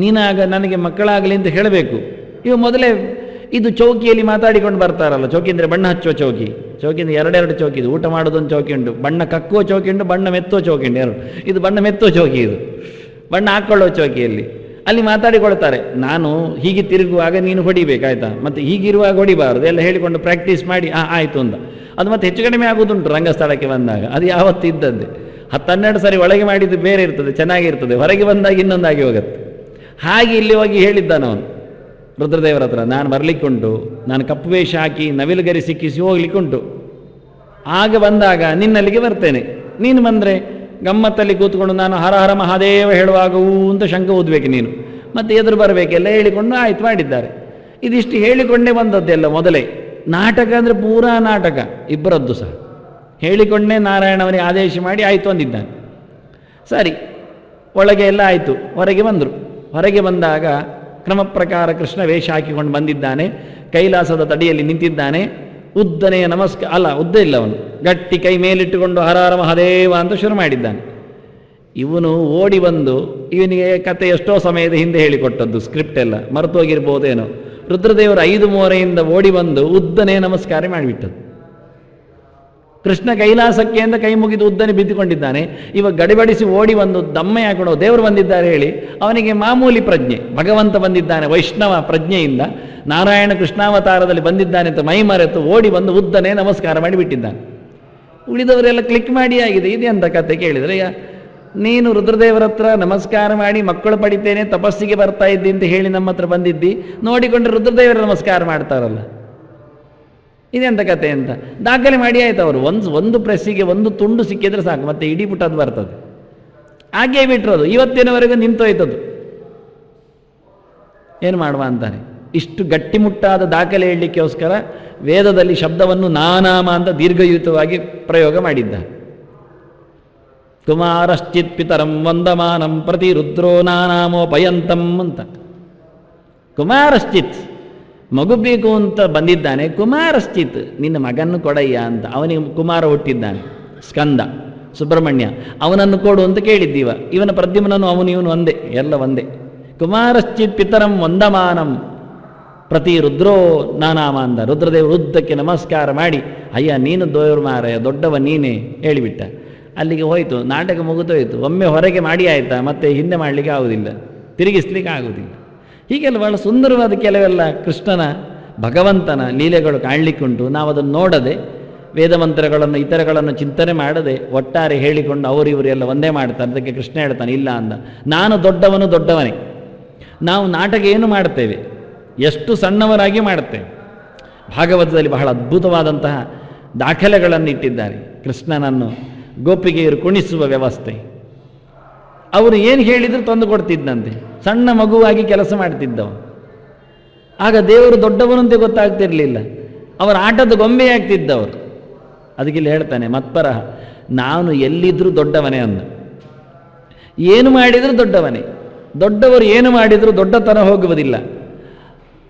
[SPEAKER 1] ನೀನಾಗ ನನಗೆ ಮಕ್ಕಳಾಗಲಿ ಅಂತ ಹೇಳಬೇಕು. ಇವು ಮೊದಲೇ ಇದು ಚೌಕಿಯಲ್ಲಿ ಮಾತಾಡಿಕೊಂಡು ಬರ್ತಾರಲ್ಲ, ಚೌಕಿ ಅಂದರೆ ಬಣ್ಣ ಹಚ್ಚುವ ಚೌಕಿ, ಚೌಕಿಯಿಂದ ಎರಡೆರಡು ಚೌಕಿ ಇದು. ಊಟ ಮಾಡೋದೊಂದು ಚೌಕಿ ಉಂಟು, ಬಣ್ಣ ಕಕ್ಕುವ ಚೌಕಿ ಉಂಟು, ಬಣ್ಣ ಮೆತ್ತುವ ಚೌಕಿ ಉಂಟು, ಎರಡು. ಇದು ಬಣ್ಣ ಮೆತ್ತುವ ಚೌಕಿ, ಇದು ಬಣ್ಣ ಹಾಕ್ಕೊಳ್ಳುವ ಚೌಕಿಯಲ್ಲಿ. ಅಲ್ಲಿ ಮಾತಾಡಿಕೊಳ್ತಾರೆ, ನಾನು ಹೀಗೆ ತಿರುಗುವಾಗ ನೀನು ಹೊಡಿಬೇಕಾಯ್ತಾ, ಮತ್ತು ಹೀಗಿರುವಾಗ ಹೊಡಿಬಾರದು ಎಲ್ಲ ಹೇಳಿಕೊಂಡು ಪ್ರಾಕ್ಟೀಸ್ ಮಾಡಿ ಆಯಿತು ಅಂತ. ಅದು ಮತ್ತೆ ಹೆಚ್ಚು ಕಡಿಮೆ ಆಗೋದುಂಟು ರಂಗಸ್ಥಳಕ್ಕೆ ಬಂದಾಗ, ಅದು ಯಾವತ್ತು ಇದ್ದದ್ದೇ. 10-12 ಸರಿ ಒಳಗೆ ಮಾಡಿದ್ದು ಬೇರೆ ಇರ್ತದೆ, ಚೆನ್ನಾಗಿರ್ತದೆ, ಹೊರಗೆ ಬಂದಾಗ ಇನ್ನೊಂದಾಗಿ ಹೋಗುತ್ತೆ. ಹಾಗೆ ಇಲ್ಲಿ ಹೋಗಿ ಹೇಳಿದ್ದಾನವನು ರುದ್ರದೇವರ ಹತ್ರ, ನಾನು ಬರಲಿಕ್ಕುಂಟು, ನಾನು ಕಪ್ಪು ವೇಷ ಹಾಕಿ ನವಿಲುಗರಿ ಸಿಕ್ಕಿಸಿ ಹೋಗ್ಲಿಕ್ಕುಂಟು, ಆಗ ಬಂದಾಗ ನಿನ್ನಲ್ಲಿಗೆ ಬರ್ತೇನೆ. ನೀನು ಬಂದರೆ ಗಮ್ಮತ್ತಲ್ಲಿ ಕೂತ್ಕೊಂಡು ನಾನು ಹರ ಹರ ಮಹಾದೇವ ಹೇಳುವಾಗ ಅಂತ ಶಂಕ ಓದಬೇಕು ನೀನು, ಮತ್ತೆ ಎದುರು ಬರಬೇಕೆಲ್ಲ ಹೇಳಿಕೊಂಡು ಆಯ್ತು ಮಾಡಿದ್ದಾರೆ. ಇದಿಷ್ಟು ಹೇಳಿಕೊಂಡೇ ಬಂದದ್ದೆಲ್ಲ ಮೊದಲೇ. ನಾಟಕ ಅಂದರೆ ಪೂರಾ ನಾಟಕ ಇಬ್ಬರದ್ದು ಸಹ ಹೇಳಿಕೊಂಡೇ ನಾರಾಯಣವನಿಗೆ ಆದೇಶ ಮಾಡಿ ಆಯಿತು ಅಂದಿದ್ದಾನೆ. ಸರಿ, ಒಳಗೆ ಎಲ್ಲ ಆಯಿತು, ಹೊರಗೆ ಬಂದರು. ಹೊರಗೆ ಬಂದಾಗ ಕ್ರಮ ಪ್ರಕಾರ ಕೃಷ್ಣ ವೇಷ ಹಾಕಿಕೊಂಡು ಬಂದಿದ್ದಾನೆ, ಕೈಲಾಸದ ತಡಿಯಲ್ಲಿ ನಿಂತಿದ್ದಾನೆ. ಉದ್ದನೆಯ ನಮಸ್ಕಾರ ಅಲ್ಲ, ಉದ್ದ ಇಲ್ಲ, ಅವನು ಗಟ್ಟಿ ಕೈ ಮೇಲಿಟ್ಟುಕೊಂಡು ಹರ ಹರ ಮಹಾದೇವ ಅಂತ ಶುರು ಮಾಡಿದ್ದಾನೆ. ಇವನು ಓಡಿ ಬಂದು, ಇವನಿಗೆ ಕತೆ ಎಷ್ಟೋ ಸಮಯದ ಹಿಂದೆ ಹೇಳಿಕೊಟ್ಟದ್ದು, ಸ್ಕ್ರಿಪ್ಟ್ ಎಲ್ಲ ಮರೆತೋಗಿರ್ಬೋದೇನೋ. ರುದ್ರದೇವರು 5 ಮೂರೆಯಿಂದ ಓಡಿ ಬಂದು ಉದ್ದನೆಯ ನಮಸ್ಕಾರ ಮಾಡಿಬಿಟ್ಟದ್ದು. ಕೃಷ್ಣ ಕೈಲಾಸಕ್ಕೆ ಅಂತ ಕೈ ಮುಗಿದು ಉದ್ದನೆ ಬಿದ್ದುಕೊಂಡಿದ್ದಾನೆ. ಇವಾಗ ಗಡಿಬಡಿಸಿ ಓಡಿ ಬಂದು ದಮ್ಮೆ ಹಾಕೊಂಡು ದೇವರು ಬಂದಿದ್ದಾರೆ ಹೇಳಿ, ಅವನಿಗೆ ಮಾಮೂಲಿ ಪ್ರಜ್ಞೆ, ಭಗವಂತ ಬಂದಿದ್ದಾನೆ ವೈಷ್ಣವ ಪ್ರಜ್ಞೆಯಿಂದ, ನಾರಾಯಣ ಕೃಷ್ಣಾವತಾರದಲ್ಲಿ ಬಂದಿದ್ದಾನೆ ಅಂತ ಮೈ ಮರೆತು ಓಡಿ ಬಂದು ಉದ್ದನೆ ನಮಸ್ಕಾರ ಮಾಡಿಬಿಟ್ಟಿದ್ದಾನೆ. ಉಳಿದವರೆಲ್ಲ ಕ್ಲಿಕ್ ಮಾಡಿ ಆಗಿದೆ. ಇದೆ ಅಂತ ಕತೆ ಕೇಳಿದರೆ, ನೀನು ರುದ್ರದೇವರ ಹತ್ರ ನಮಸ್ಕಾರ ಮಾಡಿ ಮಕ್ಕಳು ಪಡಿತೇನೆ ತಪಸ್ಸಿಗೆ ಬರ್ತಾ ಇದ್ದಿ ಅಂತ ಹೇಳಿ ನಮ್ಮ ಹತ್ರ ಬಂದಿದ್ದಿ, ನೋಡಿಕೊಂಡ್ರೆ ರುದ್ರದೇವರ ನಮಸ್ಕಾರ ಮಾಡ್ತಾರಲ್ಲ, ಇದೆಂತ ಕತೆ ಅಂತ ದಾಖಲೆ ಮಾಡಿ ಆಯ್ತು. ಅವರು ಒಂದು ಪ್ರೆಸ್ಸಿಗೆ ಒಂದು ತುಂಡು ಸಿಕ್ಕಿದ್ರೆ ಸಾಕು, ಮತ್ತೆ ಇಡೀ ಪುಟ್ಟದ್ದು ಬರ್ತದೆ. ಹಾಗೇ ಬಿಟ್ಟರದು, ಇವತ್ತಿನವರೆಗೂ ನಿಂತೋಯ್ತದು. ಏನು ಮಾಡುವ ಅಂತಾನೆ. ಇಷ್ಟು ಗಟ್ಟಿಮುಟ್ಟಾದ ದಾಖಲೆ ಹೇಳಲಿಕ್ಕೋಸ್ಕರ ವೇದದಲ್ಲಿ ಶಬ್ದವನ್ನು ನಾನಾಮ ಅಂತ ದೀರ್ಘಯುತವಾಗಿ ಪ್ರಯೋಗ ಮಾಡಿದ್ದ. ಕುಮಾರಶ್ಚಿತ್ ಪಿತರಂ ವಂದಮಾನಂ ಪ್ರತಿ ರುದ್ರೋ ನಾನಾಮೋಪಯಂತಂ ಅಂತ. ಕುಮಾರಶ್ಚಿತ್ ಮಗು ಬೇಕು ಅಂತ ಬಂದಿದ್ದಾನೆ, ಕುಮಾರಶ್ಚಿತ್ ನಿನ್ನ ಮಗನ್ನು ಕೊಡಯ್ಯ ಅಂತ. ಅವನಿಗೆ ಕುಮಾರ ಹುಟ್ಟಿದ್ದಾನೆ, ಸ್ಕಂದ ಸುಬ್ರಹ್ಮಣ್ಯ, ಅವನನ್ನು ಕೊಡು ಅಂತ ಕೇಳಿದ್ದೀವ. ಇವನ ಪ್ರದ್ಯುಮ್ನನು ಇವನು ಒಂದೇ, ಎಲ್ಲ ಒಂದೇ. ಕುಮಾರಶ್ಚಿತ್ ಪಿತರಂ ವಂದಮಾನಂ ಪ್ರತಿ ರುದ್ರೋ ನಾನಾಮ ಅಂದ. ರುದ್ರದೇವರು ಉದ್ದಕ್ಕೆ ನಮಸ್ಕಾರ ಮಾಡಿ, ಅಯ್ಯ ನೀನು ದೇವರು ಮಾರಾಯ, ದೊಡ್ಡವ ನೀನೇ ಹೇಳಿಬಿಟ್ಟ. ಅಲ್ಲಿಗೆ ಹೋಯಿತು, ನಾಟಕ ಮುಗಿದೋಯ್ತು. ಒಮ್ಮೆ ಹೊರಗೆ ಮಾಡಿ ಆಯಿತಾ, ಮತ್ತೆ ಹಿಂದೆ ಮಾಡಲಿಕ್ಕೆ ಆಗುವುದಿಲ್ಲ, ತಿರುಗಿಸ್ಲಿಕ್ಕೆ ಆಗುವುದಿಲ್ಲ. ಹೀಗೆಲ್ಲ ಬಹಳ ಸುಂದರವಾದ ಕೆಲವೆಲ್ಲ ಕೃಷ್ಣನ ಭಗವಂತನ ಲೀಲೆಗಳು ಕಾಣಲಿಕ್ಕುಂಟು. ನಾವು ಅದನ್ನು ನೋಡದೆ, ವೇದ ಮಂತ್ರಗಳನ್ನು ಇತರಗಳನ್ನು ಚಿಂತನೆ ಮಾಡದೆ ಒಟ್ಟಾರೆ ಹೇಳಿಕೊಂಡು ಅವರಿವರು ಎಲ್ಲ ಒಂದೇ ಮಾಡ್ತಾರೆ. ಅದಕ್ಕೆ ಕೃಷ್ಣ ಹೇಳ್ತಾನೆ, ಇಲ್ಲ ಅಂದ, ನಾನು ದೊಡ್ಡವನು ದೊಡ್ಡವನೇ. ನಾವು ನಾಟಕ ಏನು ಮಾಡ್ತೇವೆ, ಎಷ್ಟು ಸಣ್ಣವರಾಗಿ ಮಾಡುತ್ತೇವೆ. ಭಾಗವತದಲ್ಲಿ ಬಹಳ ಅದ್ಭುತವಾದಂತಹ ದಾಖಲೆಗಳನ್ನು ಇಟ್ಟಿದ್ದಾರೆ. ಕೃಷ್ಣನನ್ನು ಗೋಪಿಗೆಯರು ಕುಣಿಸುವ ವ್ಯವಸ್ಥೆ, ಅವರು ಏನು ಹೇಳಿದರೂ ತಂದು ಕೊಡ್ತಿದ್ದಂತೆ. ಸಣ್ಣ ಮಗುವಾಗಿ ಕೆಲಸ ಮಾಡ್ತಿದ್ದವ. ಆಗ ದೇವರು ದೊಡ್ಡವನಂತೆ ಗೊತ್ತಾಗ್ತಿರಲಿಲ್ಲ. ಅವರ ಆಟದ ಗೊಂಬೆ ಆಗ್ತಿದ್ದವರು. ಅದಕ್ಕೆ ಇಲ್ಲಿ ಹೇಳ್ತಾನೆ ಮತ್ಪರಹ, ನಾನು ಎಲ್ಲಿದ್ರೂ ದೊಡ್ಡವನೇ ಅಂದ. ಏನು ಮಾಡಿದರೂ ದೊಡ್ಡವನೇ. ದೊಡ್ಡವರು ಏನು ಮಾಡಿದರೂ ದೊಡ್ಡತನ ಹೋಗುವುದಿಲ್ಲ.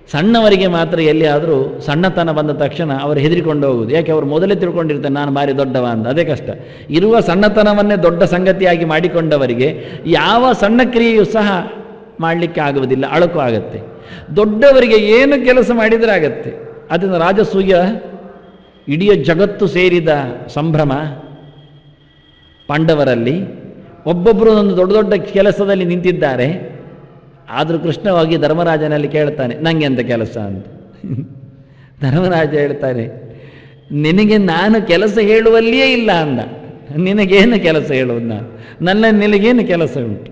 [SPEAKER 1] ಸಣ್ಣವರಿಗೆ ಮಾತ್ರ ಎಲ್ಲಿಯಾದರೂ ಸಣ್ಣತನ ಬಂದ ತಕ್ಷಣ ಅವರು ಹೆದರಿಕೊಂಡು ಹೋಗುವುದು. ಯಾಕೆ? ಅವರು ಮೊದಲೇ ತಿಳ್ಕೊಂಡಿರ್ತಾರೆ ನಾನು ಭಾರಿ ದೊಡ್ಡವ ಅಂತ. ಅದೇ ಕಷ್ಟ. ಇರುವ ಸಣ್ಣತನವನ್ನೇ ದೊಡ್ಡ ಸಂಗತಿಯಾಗಿ ಮಾಡಿಕೊಂಡವರಿಗೆ ಯಾವ ಸಣ್ಣ ಕ್ರಿಯೆಯೂ ಸಹ ಮಾಡಲಿಕ್ಕೆ ಆಗುವುದಿಲ್ಲ, ಅಳಕು ಆಗತ್ತೆ. ದೊಡ್ಡವರಿಗೆ ಏನು ಕೆಲಸ ಮಾಡಿದರೆ ಆಗತ್ತೆ. ಅದನ್ನು ರಾಜಸೂಯ ಇಡೀ ಜಗತ್ತು ಸೇರಿದ ಸಂಭ್ರಮ ಪಾಂಡವರಲ್ಲಿ. ಒಬ್ಬೊಬ್ಬರು ಒಂದು ದೊಡ್ಡ ದೊಡ್ಡ ಕೆಲಸದಲ್ಲಿ ನಿಂತಿದ್ದಾರೆ. ಆದರೂ ಕೃಷ್ಣ ಹೋಗಿ ಧರ್ಮರಾಜನಲ್ಲಿ ಕೇಳ್ತಾನೆ, ನನಗೆ ಎಂತ ಕೆಲಸ ಅಂತ. ಧರ್ಮರಾಜ ಹೇಳ್ತಾನೆ, ನಿನಗೆ ನಾನು ಕೆಲಸ ಹೇಳುವಲ್ಲಿಯೇ ಇಲ್ಲ ಅಂದ. ನಿನಗೇನು ಕೆಲಸ ಹೇಳುವುದು ನಾನು? ನಿನಗೇನು ಕೆಲಸ ಉಂಟು?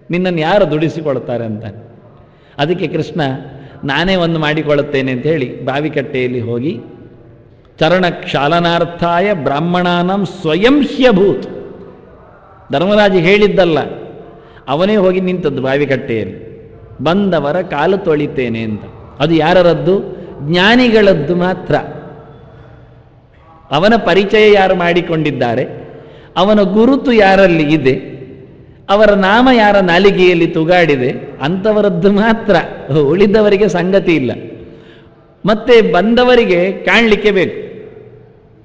[SPEAKER 1] ನಿನ್ನನ್ನು ಯಾರು ದುಡಿಸಿಕೊಳ್ತಾರೆ ಅಂತ. ಅದಕ್ಕೆ ಕೃಷ್ಣ ನಾನೇ ಒಂದು ಮಾಡಿಕೊಳ್ಳುತ್ತೇನೆ ಅಂತ ಹೇಳಿ ಬಾವಿಕಟ್ಟೆಯಲ್ಲಿ ಹೋಗಿ ಚರಣ ಕ್ಷಾಲನಾರ್ಥಾಯ ಬ್ರಾಹ್ಮಣಾನಂ ಸ್ವಯಂ ಹ್ಯಭೂತ್. ಧರ್ಮರಾಜ ಹೇಳಿದ್ದಲ್ಲ, ಅವನೇ ಹೋಗಿ ನಿಂತದ್ದು ಬಾವಿಕಟ್ಟೆಯಲ್ಲಿ. ಬಂದವರ ಕಾಲು ತೊಳಿತೇನೆ ಅಂತ. ಅದು ಯಾರದ್ದು? ಜ್ಞಾನಿಗಳದ್ದು ಮಾತ್ರ. ಅವನ ಪರಿಚಯ ಯಾರು ಮಾಡಿಕೊಂಡಿದ್ದಾರೆ, ಅವನ ಗುರುತು ಯಾರಲ್ಲಿ ಇದೆ, ಅವರ ನಾಮ ಯಾರ ನಾಲಿಗೆಯಲ್ಲಿ ತೂಗಾಡಿದೆ, ಅಂಥವರದ್ದು ಮಾತ್ರ. ಉಳಿದವರಿಗೆ ಸಂಗತಿ ಇಲ್ಲ. ಮತ್ತೆ ಬಂದವರಿಗೆ ಕಾಣಲಿಕ್ಕೆ ಬೇಕು.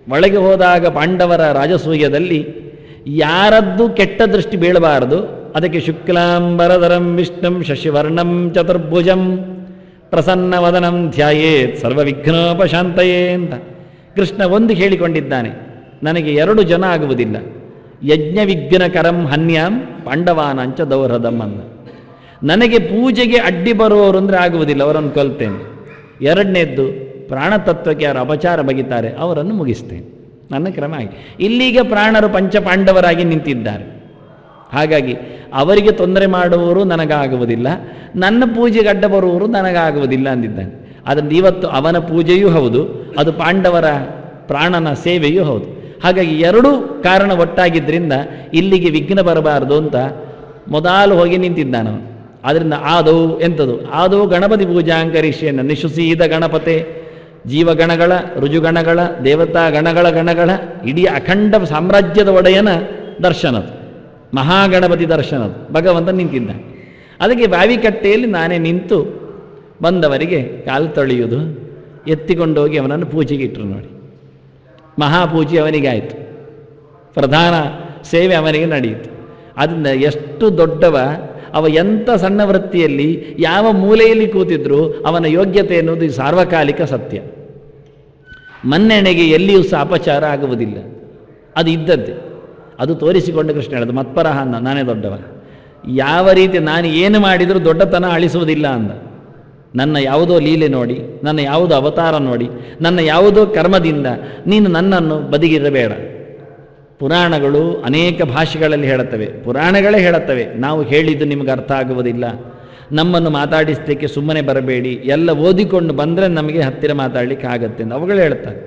[SPEAKER 1] ಒಳಗೆ ಹೋದಾಗ ಪಾಂಡವರ ರಾಜಸೂಯದಲ್ಲಿ ಯಾರದ್ದು ಕೆಟ್ಟ ದೃಷ್ಟಿ ಬೀಳಬಾರದು. ಅದಕ್ಕೆ ಶುಕ್ಲಾಂಬರಧರಂ ವಿಷ್ಣುಂ ಶಶಿವರ್ಣಂ ಚತುರ್ಭುಜಂ ಪ್ರಸನ್ನವದನಂ ಧ್ಯಾಯೇತ್ ಸರ್ವವಿಘ್ನೋಪಶಾಂತಯೇ ಅಂತ ಕೃಷ್ಣ ಒಂದು ಹೇಳಿಕೊಂಡಿದ್ದಾನೆ. ನನಗೆ 2 ಜನ ಆಗುವುದಿಲ್ಲ. ಯಜ್ಞವಿಘ್ನಕರಂ ಹನ್ಯಾಂ ಪಾಂಡವಾನಂಚ ದೌರ್ಹದಂ ಅಂದ. ನನಗೆ ಪೂಜೆಗೆ ಅಡ್ಡಿ ಬರುವವರು ಅಂದರೆ ಆಗುವುದಿಲ್ಲ, ಅವರನ್ನು ಕೊಲ್ತೇನೆ. 2ನೇದ್ದು, ಪ್ರಾಣತತ್ವಕ್ಕೆ ಯಾರು ಅಪಚಾರ ಬಗಿತಾರೆ ಅವರನ್ನು ಮುಗಿಸ್ತೇನೆ. ನನ್ನ ಕ್ರಮ ಆಗಿ ಇಲ್ಲಿಗ ಪ್ರಾಣರು ಪಂಚಪಾಂಡವರಾಗಿ ನಿಂತಿದ್ದಾರೆ. ಹಾಗಾಗಿ ಅವರಿಗೆ ತೊಂದರೆ ಮಾಡುವವರು ನನಗಾಗುವುದಿಲ್ಲ, ನನ್ನ ಪೂಜೆಗೆ ಅಡ್ಡ ಬರುವವರು ನನಗಾಗುವುದಿಲ್ಲ ಅಂದಿದ್ದಾನೆ. ಅದರಿಂದ ಇವತ್ತು ಅವನ ಪೂಜೆಯೂ ಹೌದು, ಅದು ಪಾಂಡವರ ಪ್ರಾಣನ ಸೇವೆಯೂ ಹೌದು. ಹಾಗಾಗಿ 2 ಕಾರಣ ಒಟ್ಟಾಗಿದ್ದರಿಂದ ಇಲ್ಲಿಗೆ ವಿಘ್ನ ಬರಬಾರದು ಅಂತ ಮೊದಲು ಹೋಗಿ ನಿಂತಿದ್ದಾನವನು. ಆದ್ದರಿಂದ ಆದೌ ಎಂಥದು? ಆದೌ ಗಣಪತಿ ಪೂಜಾಂಕರಿಷ್ಯನ ನಿಶುಸೀದ ಗಣಪತೆ. ಜೀವಗಣಗಳ, ರುಜುಗಣಗಳ, ದೇವತಾ ಗಣಗಳ ಇಡೀ ಅಖಂಡ ಸಾಮ್ರಾಜ್ಯದ ಒಡೆಯನ ದರ್ಶನದು, ಮಹಾಗಣಪತಿ ದರ್ಶನದು. ಭಗವಂತ ನಿಂತಿದ್ದ. ಅದಕ್ಕೆ ಬಾವಿಕಟ್ಟೆಯಲ್ಲಿ ನಾನೇ ನಿಂತು ಬಂದವರಿಗೆ ಕಾಲು ತೊಳೆಯುವುದು, ಎತ್ತಿಕೊಂಡೋಗಿ ಅವನನ್ನು ಪೂಜೆಗೆ ಇಟ್ಟರು. ನೋಡಿ, ಮಹಾಪೂಜೆ ಅವನಿಗೆ ಆಯಿತು, ಪ್ರಧಾನ ಸೇವೆ ಅವನಿಗೆ ನಡೆಯಿತು. ಅದರಿಂದ ಎಷ್ಟು ದೊಡ್ಡವ ಅವ, ಎಂಥ ಸಣ್ಣ ವೃತ್ತಿಯಲ್ಲಿ ಯಾವ ಮೂಲೆಯಲ್ಲಿ ಕೂತಿದ್ರು ಅವನ ಯೋಗ್ಯತೆ ಎನ್ನುವುದು ಸಾರ್ವಕಾಲಿಕ ಸತ್ಯ. ಮನ್ನೆಣೆಗೆ ಎಲ್ಲಿಯೂ ಸಹ ಅಪಚಾರ ಆಗುವುದಿಲ್ಲ, ಅದು ಇದ್ದದ್ದೇ. ಅದು ತೋರಿಸಿಕೊಂಡು ಕೃಷ್ಣ ಹೇಳಿದ ಮತ್ಪರಹ ಅಂದ, ನಾನೇ ದೊಡ್ಡವ. ಯಾವ ರೀತಿ ನಾನು ಏನು ಮಾಡಿದರೂ ದೊಡ್ಡತನ ಅಳಿಸುವುದಿಲ್ಲ ಅಂದ. ನನ್ನ ಯಾವುದೋ ಲೀಲೆ ನೋಡಿ, ನನ್ನ ಯಾವುದೋ ಅವತಾರ ನೋಡಿ, ನನ್ನ ಯಾವುದೋ ಕರ್ಮದಿಂದ ನೀನು ನನ್ನನ್ನು ಬದಿಗಿರಬೇಡ. ಪುರಾಣಗಳು ಅನೇಕ ಭಾಷೆಗಳಲ್ಲಿ ಹೇಳುತ್ತವೆ, ಪುರಾಣಗಳೇ ಹೇಳುತ್ತವೆ, ನಾವು ಹೇಳಿದ್ದು ನಿಮಗೆ ಅರ್ಥ ಆಗುವುದಿಲ್ಲ, ನಮ್ಮನ್ನು ಮಾತಾಡಿಸಲಿಕ್ಕೆ ಸುಮ್ಮನೆ ಬರಬೇಡಿ, ಎಲ್ಲ ಓದಿಕೊಂಡು ಬಂದರೆ ನಮಗೆ ಹತ್ತಿರ ಮಾತಾಡಲಿಕ್ಕೆ ಆಗತ್ತೆ ಅಂತ ಅವುಗಳು ಹೇಳ್ತಾರೆ.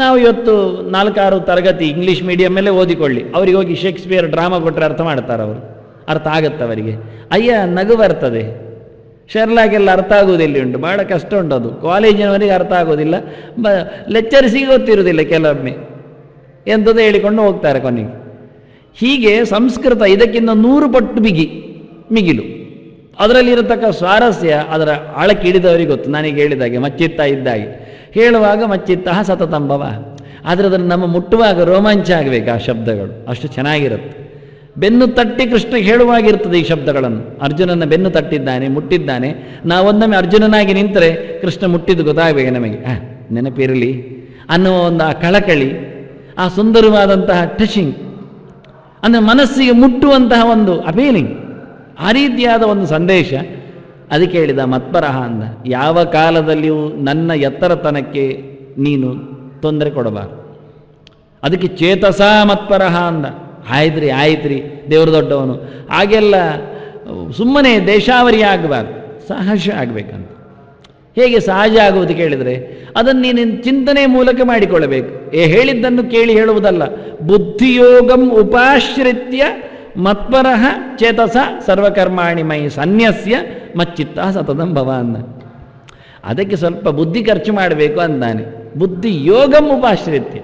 [SPEAKER 1] ನಾವು ಇವತ್ತು 4-6 ತರಗತಿ ಇಂಗ್ಲೀಷ್ ಮೀಡಿಯಮ್ಮಲ್ಲೇ ಓದಿಕೊಳ್ಳಿ, ಅವರಿಗೆ ಹೋಗಿ ಶೇಕ್ಸ್ಪಿಯರ್ ಡ್ರಾಮಾ ಕೊಟ್ಟರೆ ಅರ್ಥ ಮಾಡ್ತಾರೆ ಅವರು, ಅರ್ಥ ಆಗತ್ತೆ ಅವರಿಗೆ. ಅಯ್ಯ, ನಗು ಬರ್ತದೆ. ಶೆರ್ಲಾಗೆಲ್ಲ ಅರ್ಥ ಆಗುವುದಿಲ್ಲ ಉಂಟು, ಭಾಳ ಕಷ್ಟ ಉಂಟು ಅದು. ಕಾಲೇಜಿನವರಿಗೆ ಅರ್ಥ ಆಗೋದಿಲ್ಲ, ಲೆಕ್ಚರ್ಸಿಗೆ ಗೊತ್ತಿರುವುದಿಲ್ಲ ಕೆಲವೊಮ್ಮೆ, ಎಂಥದ್ದು ಹೇಳಿಕೊಂಡು ಹೋಗ್ತಾರೆ ಕೊನೆಗೆ. ಹೀಗೆ ಸಂಸ್ಕೃತ ಇದಕ್ಕಿಂತ 100 ಪಟ್ಟು ಮಿಗಿಲು. ಅದರಲ್ಲಿರತಕ್ಕ ಸ್ವಾರಸ್ಯ ಅದರ ಆಳಕ್ಕೆ ಹಿಡಿದವರಿಗೆ ಗೊತ್ತು. ನನಗೆ ಹೇಳಿದಾಗೆ ಮಚ್ಚಿತ್ತ ಇದ್ದಾಗೆ ಹೇಳುವಾಗ ಮಚ್ಚಿತ್ತ ಸತತಂಬವ, ಆದರೆ ಅದನ್ನು ನಮ್ಮ ಮುಟ್ಟುವಾಗ ರೋಮಾಂಚ ಆಗಬೇಕು. ಆ ಶಬ್ದಗಳು ಅಷ್ಟು ಚೆನ್ನಾಗಿರುತ್ತೆ. ಬೆನ್ನು ತಟ್ಟಿ ಕೃಷ್ಣ ಹೇಳುವಾಗಿರ್ತದೆ ಈ ಶಬ್ದಗಳನ್ನು. ಅರ್ಜುನನ ಬೆನ್ನು ತಟ್ಟಿದ್ದಾನೆ, ಮುಟ್ಟಿದ್ದಾನೆ. ನಾವೊಂದೊಮ್ಮೆ ಅರ್ಜುನನಾಗಿ ನಿಂತರೆ ಕೃಷ್ಣ ಮುಟ್ಟಿದ್ದು ಗೊತ್ತಾಗಬೇಕು ನಮಗೆ, ನೆನಪಿರಲಿ ಅನ್ನುವ ಒಂದು ಆ ಕಳಕಳಿ, ಆ ಸುಂದರವಾದಂತಹ ಟಚಿಂಗ್, ಅಂದರೆ ಮನಸ್ಸಿಗೆ ಮುಟ್ಟುವಂತಹ ಒಂದು ಅಪೀಲಿಂಗ್, ಆ ರೀತಿಯಾದ ಒಂದು ಸಂದೇಶ. ಅದಕ್ಕೆ ಹೇಳಿದ ಮತ್ಪರಹ ಅಂದ, ಯಾವ ಕಾಲದಲ್ಲಿಯೂ ನನ್ನ ಎತ್ತರತನಕ್ಕೆ ನೀನು ತೊಂದರೆ ಕೊಡಬಾರದು. ಅದಕ್ಕೆ ಚೇತಸ ಮತ್ಪರಹ ಅಂದ. ಆಯ್ತ್ರಿ ದೇವರು ದೊಡ್ಡವನು, ಹಾಗೆಲ್ಲ ಸುಮ್ಮನೆ ದೇಶಾವರಿ ಆಗಬಾರ್ದು, ಸಹಜ ಆಗಬೇಕಂತ. ಹೇಗೆ ಸಹಜ ಆಗುವುದು ಕೇಳಿದರೆ ಅದನ್ನು ನೀನು ಚಿಂತನೆ ಮೂಲಕ ಮಾಡಿಕೊಳ್ಳಬೇಕು. ಹೇಳಿದ್ದನ್ನು ಕೇಳಿ ಹೇಳುವುದಲ್ಲ. ಬುದ್ಧಿಯೋಗಂ ಉಪಾಶ್ರಿತ್ಯ ಮತ್ಪರಹ ಚೇತಸ ಸರ್ವಕರ್ಮಾಣಿ ಮೈ ಸನ್ಯಸ್ಯ ಮಚ್ಚಿತ್ತ ಸತತಂ ಭವ ಅಂದ. ಅದಕ್ಕೆ ಸ್ವಲ್ಪ ಬುದ್ಧಿ ಖರ್ಚು ಮಾಡಬೇಕು ಅಂದಾನೆ. ಬುದ್ಧಿ ಯೋಗಂ ಉಪಾಶ್ರಿತ್ಯ.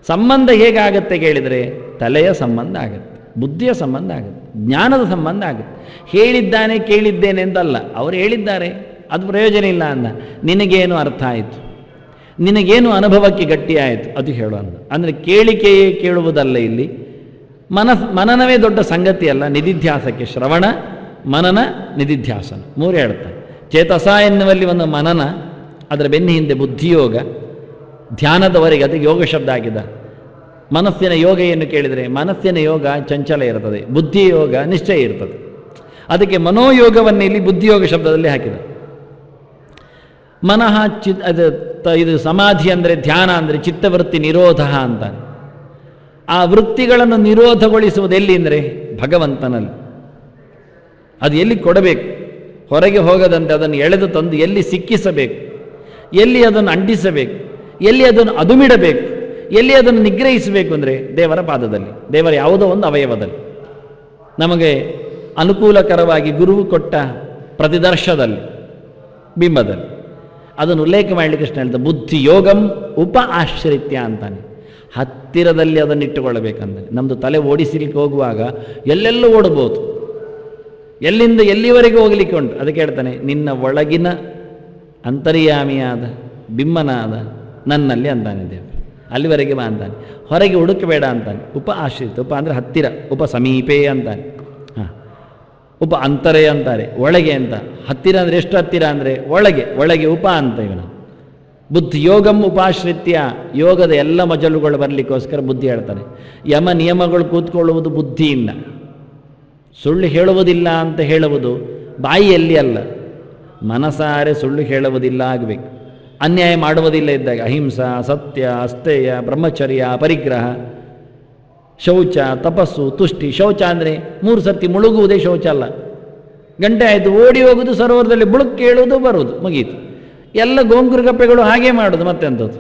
[SPEAKER 1] ಸಂಬಂಧ ಹೇಗಾಗತ್ತೆ ಕೇಳಿದರೆ ತಲೆಯ ಸಂಬಂಧ ಆಗುತ್ತೆ, ಬುದ್ಧಿಯ ಸಂಬಂಧ ಆಗುತ್ತೆ, ಜ್ಞಾನದ ಸಂಬಂಧ ಆಗುತ್ತೆ. ಹೇಳಿದ್ದಾನೆ ಕೇಳಿದ್ದೇನೆ ಅಂತಲ್ಲ, ಅವರು ಹೇಳಿದ್ದಾರೆ ಅದು ಪ್ರಯೋಜನ ಇಲ್ಲ ಅಂದ. ನಿನಗೇನು ಅರ್ಥ ಆಯಿತು, ನಿನಗೇನು ಅನುಭವಕ್ಕೆ ಗಟ್ಟಿಯಾಯಿತು ಅದು ಹೇಳು ಅಂದ. ಅಂದರೆ ಕೇಳಿಕೆಯೇ ಕೇಳುವುದಲ್ಲ ಇಲ್ಲಿ, ಮನನವೇ ದೊಡ್ಡ ಸಂಗತಿ ಅಲ್ಲ. ನಿಧಿಧ್ಯಾಸಕ್ಕೆ ಶ್ರವಣ ಮನನ ನಿಧಿಧ್ಯಾಸನ ಮೂರು ಹೇಳ್ತಾರೆ. ಚೇತಸ ಎನ್ನುವಲ್ಲಿ ಒಂದು ಮನನ, ಅದರ ಬೆನ್ನ ಹಿಂದೆ ಬುದ್ಧಿಯೋಗ, ಧ್ಯಾನದವರೆಗೆ ಅದು ಯೋಗ ಶಬ್ದ ಆಗಿದೆ. ಮನಸ್ಸಿನ ಯೋಗ ಏನು ಕೇಳಿದರೆ ಮನಸ್ಸಿನ ಯೋಗ ಚಂಚಲ ಇರ್ತದೆ, ಬುದ್ಧಿ ಯೋಗ ನಿಶ್ಚಯ ಇರ್ತದೆ. ಅದಕ್ಕೆ ಮನೋಯೋಗವನ್ನು ಇಲ್ಲಿ ಬುದ್ಧಿಯೋಗ ಶಬ್ದದಲ್ಲಿ ಹಾಕಿದೆ. ಮನಃ ಇದು ಸಮಾಧಿ ಅಂದರೆ ಧ್ಯಾನ ಅಂದರೆ ಚಿತ್ತವೃತ್ತಿ ನಿರೋಧ ಅಂತಾನೆ. ಆ ವೃತ್ತಿಗಳನ್ನು ನಿರೋಧಗೊಳಿಸುವುದು ಎಲ್ಲಿ ಅಂದರೆ ಭಗವಂತನಲ್ಲಿ. ಅದು ಎಲ್ಲಿ ಕೊಡಬೇಕು, ಹೊರಗೆ ಹೋಗದಂತೆ ಅದನ್ನು ಎಳೆದು ತಂದು ಎಲ್ಲಿ ಸಿಕ್ಕಿಸಬೇಕು, ಎಲ್ಲಿ ಅದನ್ನು ಅಂಟಿಸಬೇಕು, ಎಲ್ಲಿ ಅದನ್ನು ಅದುಮಿಡಬೇಕು, ಎಲ್ಲಿ ಅದನ್ನು ನಿಗ್ರಹಿಸಬೇಕು ಅಂದರೆ ದೇವರ ಪಾದದಲ್ಲಿ, ದೇವರ ಯಾವುದೋ ಒಂದು ಅವಯವದಲ್ಲಿ. ನಮಗೆ ಅನುಕೂಲಕರವಾಗಿ ಗುರುವು ಕೊಟ್ಟ ಪ್ರತಿದರ್ಶದಲ್ಲಿ, ಬಿಂಬದಲ್ಲಿ ಅದನ್ನು ಉಲ್ಲೇಖ ಮಾಡಲಿಕ್ಕೆ ಕೃಷ್ಣ ಹೇಳ್ತಾ ಬುದ್ಧಿ ಯೋಗಂ ಉಪ ಆಶ್ರಿತ್ಯ ಅಂತಾನೆ. ಹತ್ತಿರದಲ್ಲಿ ಅದನ್ನು ಇಟ್ಟುಕೊಳ್ಳಬೇಕಂದ್ರೆ ನಮ್ಮದು ತಲೆ ಓಡಿಸಲಿಕ್ಕೆ ಹೋಗುವಾಗ ಎಲ್ಲೆಲ್ಲೂ ಓಡಬಹುದು, ಎಲ್ಲಿಂದ ಎಲ್ಲಿವರೆಗೂ ಹೋಗಲಿಕ್ಕೆ ಉಂಟು. ಅದಕ್ಕೆ ಹೇಳ್ತಾನೆ ನಿನ್ನ ಒಳಗಿನ ಅಂತರ್ಯಾಮಿಯಾದ ಬಿಂಬನಾದ ನನ್ನಲ್ಲಿ ಅಂತಾನೆ ದೇವರು, ಅಲ್ಲಿವರೆಗೆ ಬಾ ಅಂತಾನೆ, ಹೊರಗೆ ಹುಡುಕಬೇಡ ಅಂತಾನೆ. ಉಪ ಆಶ್ರಿತ, ಉಪ ಅಂದರೆ ಹತ್ತಿರ, ಉಪ ಸಮೀಪೇ ಅಂತಾನೆ. ಉಪ ಅಂತರೇ ಅಂತಾರೆ, ಒಳಗೆ ಅಂತ. ಹತ್ತಿರ ಅಂದರೆ ಎಷ್ಟು ಹತ್ತಿರ ಅಂದರೆ ಒಳಗೆ, ಒಳಗೆ ಉಪ ಅಂತ ಇವನು. ಬುದ್ಧಿ ಯೋಗಂ ಉಪಾಶ್ರಿತ್ಯ, ಯೋಗದ ಎಲ್ಲ ಮಜಲುಗಳು ಬರಲಿಕ್ಕೋಸ್ಕರ ಬುದ್ಧಿ ಹೇಳ್ತಾನೆ. ಯಮ ನಿಯಮಗಳು ಕೂತ್ಕೊಳ್ಳುವುದು ಬುದ್ಧಿಯಿಂದ, ಸುಳ್ಳು ಹೇಳುವುದಿಲ್ಲ ಅಂತ ಹೇಳುವುದು ಬಾಯಿಯಲ್ಲಿ ಅಲ್ಲ, ಮನಸಾರೆ ಸುಳ್ಳು ಹೇಳುವುದಿಲ್ಲ ಆಗಬೇಕು. ಅನ್ಯಾಯ ಮಾಡುವುದಿಲ್ಲ ಇದ್ದಾಗ ಅಹಿಂಸಾ, ಸತ್ಯ, ಅಸ್ತೇಯ, ಬ್ರಹ್ಮಚರ್ಯ, ಪರಿಗ್ರಹ, ಶೌಚ, ತಪಸ್ಸು, ತುಷ್ಟಿ. ಶೌಚ ಅಂದರೆ 3 ಸರ್ತಿ ಮುಳುಗುವುದೇ ಶೌಚ ಅಲ್ಲ. ಗಂಟೆ ಆಯಿತು ಓಡಿ ಹೋಗುವುದು, ಸರೋವರದಲ್ಲಿ ಬುಳುಕ್ ಕೇಳುವುದು, ಬರುವುದು, ಮುಗೀತು. ಎಲ್ಲ ಗೋಂಗುರು ಕಪ್ಪೆಗಳು ಹಾಗೆ ಮಾಡೋದು, ಮತ್ತೆಂಥದ್ದು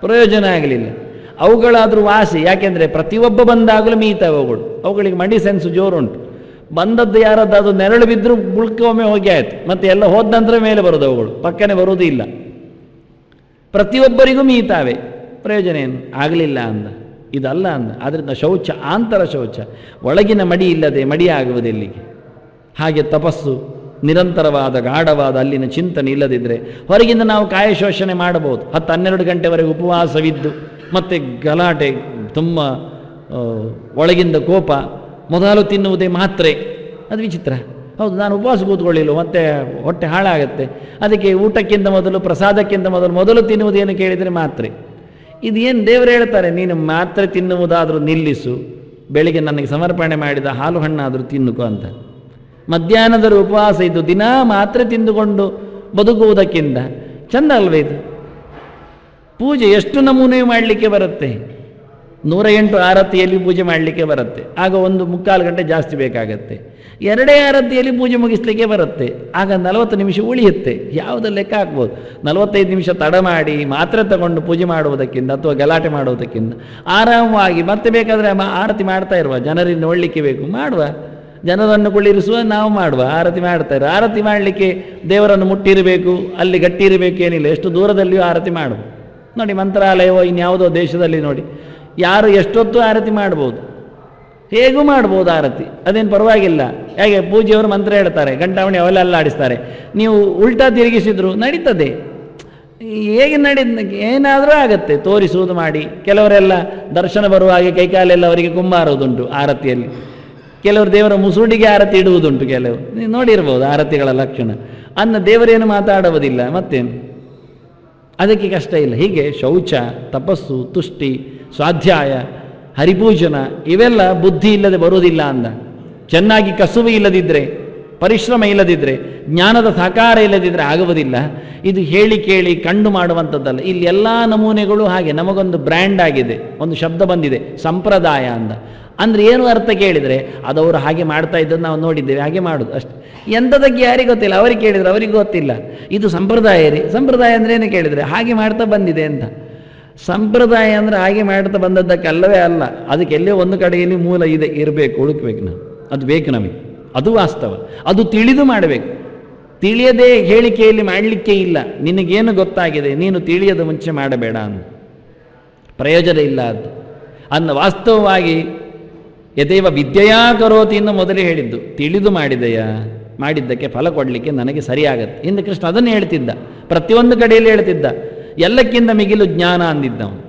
[SPEAKER 1] ಪ್ರಯೋಜನ ಆಗಲಿಲ್ಲ. ಅವುಗಳಾದರೂ ವಾಸಿ, ಯಾಕೆಂದರೆ ಪ್ರತಿಯೊಬ್ಬ ಬಂದಾಗಲೂ ಮೀತಾವೆ ಅವುಗಳು. ಅವುಗಳಿಗೆ ಮಡಿ ಸೆನ್ಸು ಜೋರುಂಟು. ಬಂದದ್ದು ಯಾರದ್ದು ಅದು ನೆರಳು ಬಿದ್ದರೂ ಬುಳ್ಕೊಮ್ಮೆ ಹೋಗಿ ಆಯಿತು, ಮತ್ತೆ ಎಲ್ಲ ಹೋದ ನಂತರ ಮೇಲೆ ಬರೋದು, ಅವುಗಳು ಪಕ್ಕನೆ ಬರುವುದೂ ಇಲ್ಲ. ಪ್ರತಿಯೊಬ್ಬರಿಗೂ ಮೀತಾವೆ, ಪ್ರಯೋಜನ ಏನು ಆಗಲಿಲ್ಲ ಅಂದ, ಇದಲ್ಲ ಅಂದ. ಆದ್ದರಿಂದ ಶೌಚ ಆಂತರ ಶೌಚ, ಒಳಗಿನ ಮಡಿ ಇಲ್ಲದೆ ಮಡಿ ಆಗುವುದೆಲ್ಲಿಗೆ. ಹಾಗೆ ತಪಸ್ಸು ನಿರಂತರವಾದ ಗಾಢವಾದ ಅಲ್ಲಿನ ಚಿಂತನೆ ಇಲ್ಲದಿದ್ದರೆ ಹೊರಗಿಂದ ನಾವು ಕಾಯಶೋಷಣೆ ಮಾಡಬಹುದು. 10-12 ಗಂಟೆವರೆಗೆ ಉಪವಾಸವಿದ್ದು ಮತ್ತೆ ಗಲಾಟೆ, ತುಂಬ ಒಳಗಿಂದ ಕೋಪ, ಮೊದಲು ತಿನ್ನುವುದೇ ಮಾತ್ರೆ, ಅದು ವಿಚಿತ್ರ. ಹೌದು, ನಾನು ಉಪವಾಸ ಕೂತ್ಕೊಳ್ಳಿಲ್ಲ, ಮತ್ತೆ ಹೊಟ್ಟೆ ಹಾಳಾಗತ್ತೆ. ಅದಕ್ಕೆ ಊಟಕ್ಕಿಂತ ಮೊದಲು, ಪ್ರಸಾದಕ್ಕಿಂತ ಮೊದಲು ತಿನ್ನುವುದೇನು ಕೇಳಿದರೆ ಮಾತ್ರೆ. ಇದು ಏನು ದೇವರು ಹೇಳ್ತಾರೆ, ನೀನು ಮಾತ್ರೆ ತಿನ್ನುವುದಾದರೂ ನಿಲ್ಲಿಸು, ಬೆಳಿಗ್ಗೆ ನನಗೆ ಸಮರ್ಪಣೆ ಮಾಡಿದ ಹಾಲು ಹಣ್ಣಾದರೂ ತಿನ್ನುಕೋ ಅಂತ. ಮಧ್ಯಾಹ್ನದ ಉಪವಾಸ ಇದ್ದು ದಿನಾ ಮಾತ್ರೆ ತಿಂದುಕೊಂಡು ಬದುಕುವುದಕ್ಕಿಂತ ಚಂದ ಅಲ್ವೇ ಇದು? ಪೂಜೆ ಎಷ್ಟು ನಮೂನೆ ಮಾಡಲಿಕ್ಕೆ ಬರುತ್ತೆ. 108 ಆರತಿಯಲ್ಲಿ ಪೂಜೆ ಮಾಡಲಿಕ್ಕೆ ಬರುತ್ತೆ, ಆಗ 1-3/4 ಗಂಟೆ ಜಾಸ್ತಿ ಬೇಕಾಗತ್ತೆ. 2 ಆರತಿಯಲ್ಲಿ ಪೂಜೆ ಮುಗಿಸ್ಲಿಕ್ಕೆ ಬರುತ್ತೆ, ಆಗ 40 ನಿಮಿಷ ಉಳಿಯುತ್ತೆ. ಯಾವುದೋ ಲೆಕ್ಕ ಹಾಕ್ಬೋದು. 45 ನಿಮಿಷ ತಡ ಮಾಡಿ ಮಾತ್ರೆ ತಗೊಂಡು ಪೂಜೆ ಮಾಡುವುದಕ್ಕಿಂತ ಅಥವಾ ಗಲಾಟೆ ಮಾಡುವುದಕ್ಕಿಂತ ಆರಾಮವಾಗಿ ಮತ್ತೆ ಬೇಕಾದರೆ ಆರತಿ ಮಾಡ್ತಾ ಇರುವ, ಜನರಿಗೆ ನೋಡಲಿಕ್ಕೆ ಬೇಕು ಮಾಡುವ, ಜನರನ್ನು ಕುಳ್ಳಿರಿಸುವ, ನಾವು ಮಾಡುವ, ಆರತಿ ಮಾಡ್ತಾ ಇರುವ. ಆರತಿ ಮಾಡಲಿಕ್ಕೆ ದೇವರನ್ನು ಮುಟ್ಟಿರಬೇಕು, ಅಲ್ಲಿ ಗಟ್ಟಿ ಇರಬೇಕು ಏನಿಲ್ಲ, ಎಷ್ಟು ದೂರದಲ್ಲಿಯೂ ಆರತಿ ಮಾಡುವ. ನೋಡಿ ಮಂತ್ರಾಲಯವೋ ಇನ್ಯಾವುದೋ ದೇಶದಲ್ಲಿ ನೋಡಿ, ಯಾರು ಎಷ್ಟೊತ್ತು ಆರತಿ ಮಾಡ್ಬೋದು, ಹೇಗೂ ಮಾಡ್ಬೋದು ಆರತಿ, ಅದೇನು ಪರವಾಗಿಲ್ಲ. ಹೇಗೆ ಪೂಜೆಯವರು ಮಂತ್ರ ಹೇಳ್ತಾರೆ, ಗಂಟಾವಣಿ ಅವೆಲ್ಲ ಅಲ್ಲಾಡಿಸ್ತಾರೆ, ನೀವು ಉಲ್ಟಾ ತಿರುಗಿಸಿದ್ರು ನಡೀತದೆ. ಹೇಗೆ ಏನಾದರೂ ಆಗತ್ತೆ, ತೋರಿಸುವುದು ಮಾಡಿ. ಕೆಲವರೆಲ್ಲ ದರ್ಶನ ಬರುವ ಹಾಗೆ ಕೈಕಾಲೆಲ್ಲ ಅವರಿಗೆ ಕುಂಬಾರೋದುಂಟು ಆರತಿಯಲ್ಲಿ, ಕೆಲವರು ದೇವರ ಮುಸುಡಿಗೆ ಆರತಿ ಇಡುವುದುಂಟು, ಕೆಲವರು ನೀವು ನೋಡಿರ್ಬೋದು ಆರತಿಗಳ ಲಕ್ಷಣ. ದೇವರೇನು ಮಾತಾಡುವುದಿಲ್ಲ, ಮತ್ತೇನು ಅದಕ್ಕೆ ಕಷ್ಟ ಇಲ್ಲ. ಹೀಗೆ ಶೌಚ, ತಪಸ್ಸು, ತುಷ್ಟಿ, ಸ್ವಾಧ್ಯಾಯ, ಹರಿಪೂಜನ ಇವೆಲ್ಲ ಬುದ್ಧಿ ಇಲ್ಲದೆ ಬರುವುದಿಲ್ಲ ಅಂದ. ಚೆನ್ನಾಗಿ ಕಸುವು ಇಲ್ಲದಿದ್ದರೆ, ಪರಿಶ್ರಮ ಇಲ್ಲದಿದ್ದರೆ, ಜ್ಞಾನದ ಸಹಕಾರ ಇಲ್ಲದಿದ್ದರೆ ಆಗುವುದಿಲ್ಲ. ಇದು ಹೇಳಿ ಕೇಳಿ ಕಂಡು ಮಾಡುವಂಥದ್ದಲ್ಲ. ಇಲ್ಲಿ ಎಲ್ಲ ನಮೂನೆಗಳು ಹಾಗೆ. ನಮಗೊಂದು ಬ್ರ್ಯಾಂಡ್ ಆಗಿದೆ, ಒಂದು ಶಬ್ದ ಬಂದಿದೆ ಸಂಪ್ರದಾಯ ಅಂದ. ಅಂದರೆ ಏನು ಅರ್ಥ ಕೇಳಿದರೆ ಅದವರು ಹಾಗೆ ಮಾಡ್ತಾ ಇದ್ದದ್ದು ನಾವು ನೋಡಿದ್ದೇವೆ, ಹಾಗೆ ಮಾಡೋದು ಅಷ್ಟೆ. ಎಂಥದಕ್ಕೆ ಯಾರಿಗೆ ಗೊತ್ತಿಲ್ಲ, ಅವರಿಗೆ ಕೇಳಿದರೆ ಅವರಿಗೆ ಗೊತ್ತಿಲ್ಲ. ಇದು ಸಂಪ್ರದಾಯ ರೀ. ಸಂಪ್ರದಾಯ ಅಂದರೆ ಏನು ಕೇಳಿದರೆ ಹಾಗೆ ಮಾಡ್ತಾ ಬಂದಿದೆ ಅಂತ. ಸಂಪ್ರದಾಯ ಅಂದರೆ ಹಾಗೆ ಮಾಡ್ತಾ ಬಂದದ್ದಕ್ಕೆ ಅಲ್ಲವೇ ಅಲ್ಲ, ಅದಕ್ಕೆ ಎಲ್ಲೇ ಒಂದು ಕಡೆಯಲ್ಲಿ ಮೂಲ ಇದೆ, ಇರಬೇಕು, ಹುಡುಕ್ಬೇಕು ನಾವು, ಅದು ಬೇಕು ನಮಗೆ, ಅದು ವಾಸ್ತವ. ಅದು ತಿಳಿದು ಮಾಡಬೇಕು. ತಿಳಿಯದೇ ಹೇಳಿಕೆಯಲ್ಲಿ ಮಾಡಲಿಕ್ಕೆ ಇಲ್ಲ. ನಿನಗೇನು ಗೊತ್ತಾಗಿದೆ, ನೀನು ತಿಳಿಯದ ಮುಂಚೆ ಮಾಡಬೇಡ ಅಂತ. ಪ್ರಯೋಜನ ಇಲ್ಲ ಅದು. ಅನ್ನು ವಾಸ್ತವವಾಗಿ ಯಥೇವ ವಿದ್ಯೆಯಾ ಕರೋತಿ ಇನ್ನು ಮೊದಲೇ ಹೇಳಿದ್ದು, ತಿಳಿದು ಮಾಡಿದೆಯಾ, ಮಾಡಿದ್ದಕ್ಕೆ ಫಲ ಕೊಡಲಿಕ್ಕೆ ನನಗೆ ಸರಿಯಾಗತ್ತೆ. ಇಂದು ಕೃಷ್ಣ ಅದನ್ನು ಹೇಳ್ತಿದ್ದ, ಪ್ರತಿಯೊಂದು ಕಡೆಯಲ್ಲಿ ಹೇಳ್ತಿದ್ದ. ಎಲ್ಲಕ್ಕಿಂತ ಮಿಗಿಲು ಜ್ಞಾನ ಅಂದಿದ್ದವನು,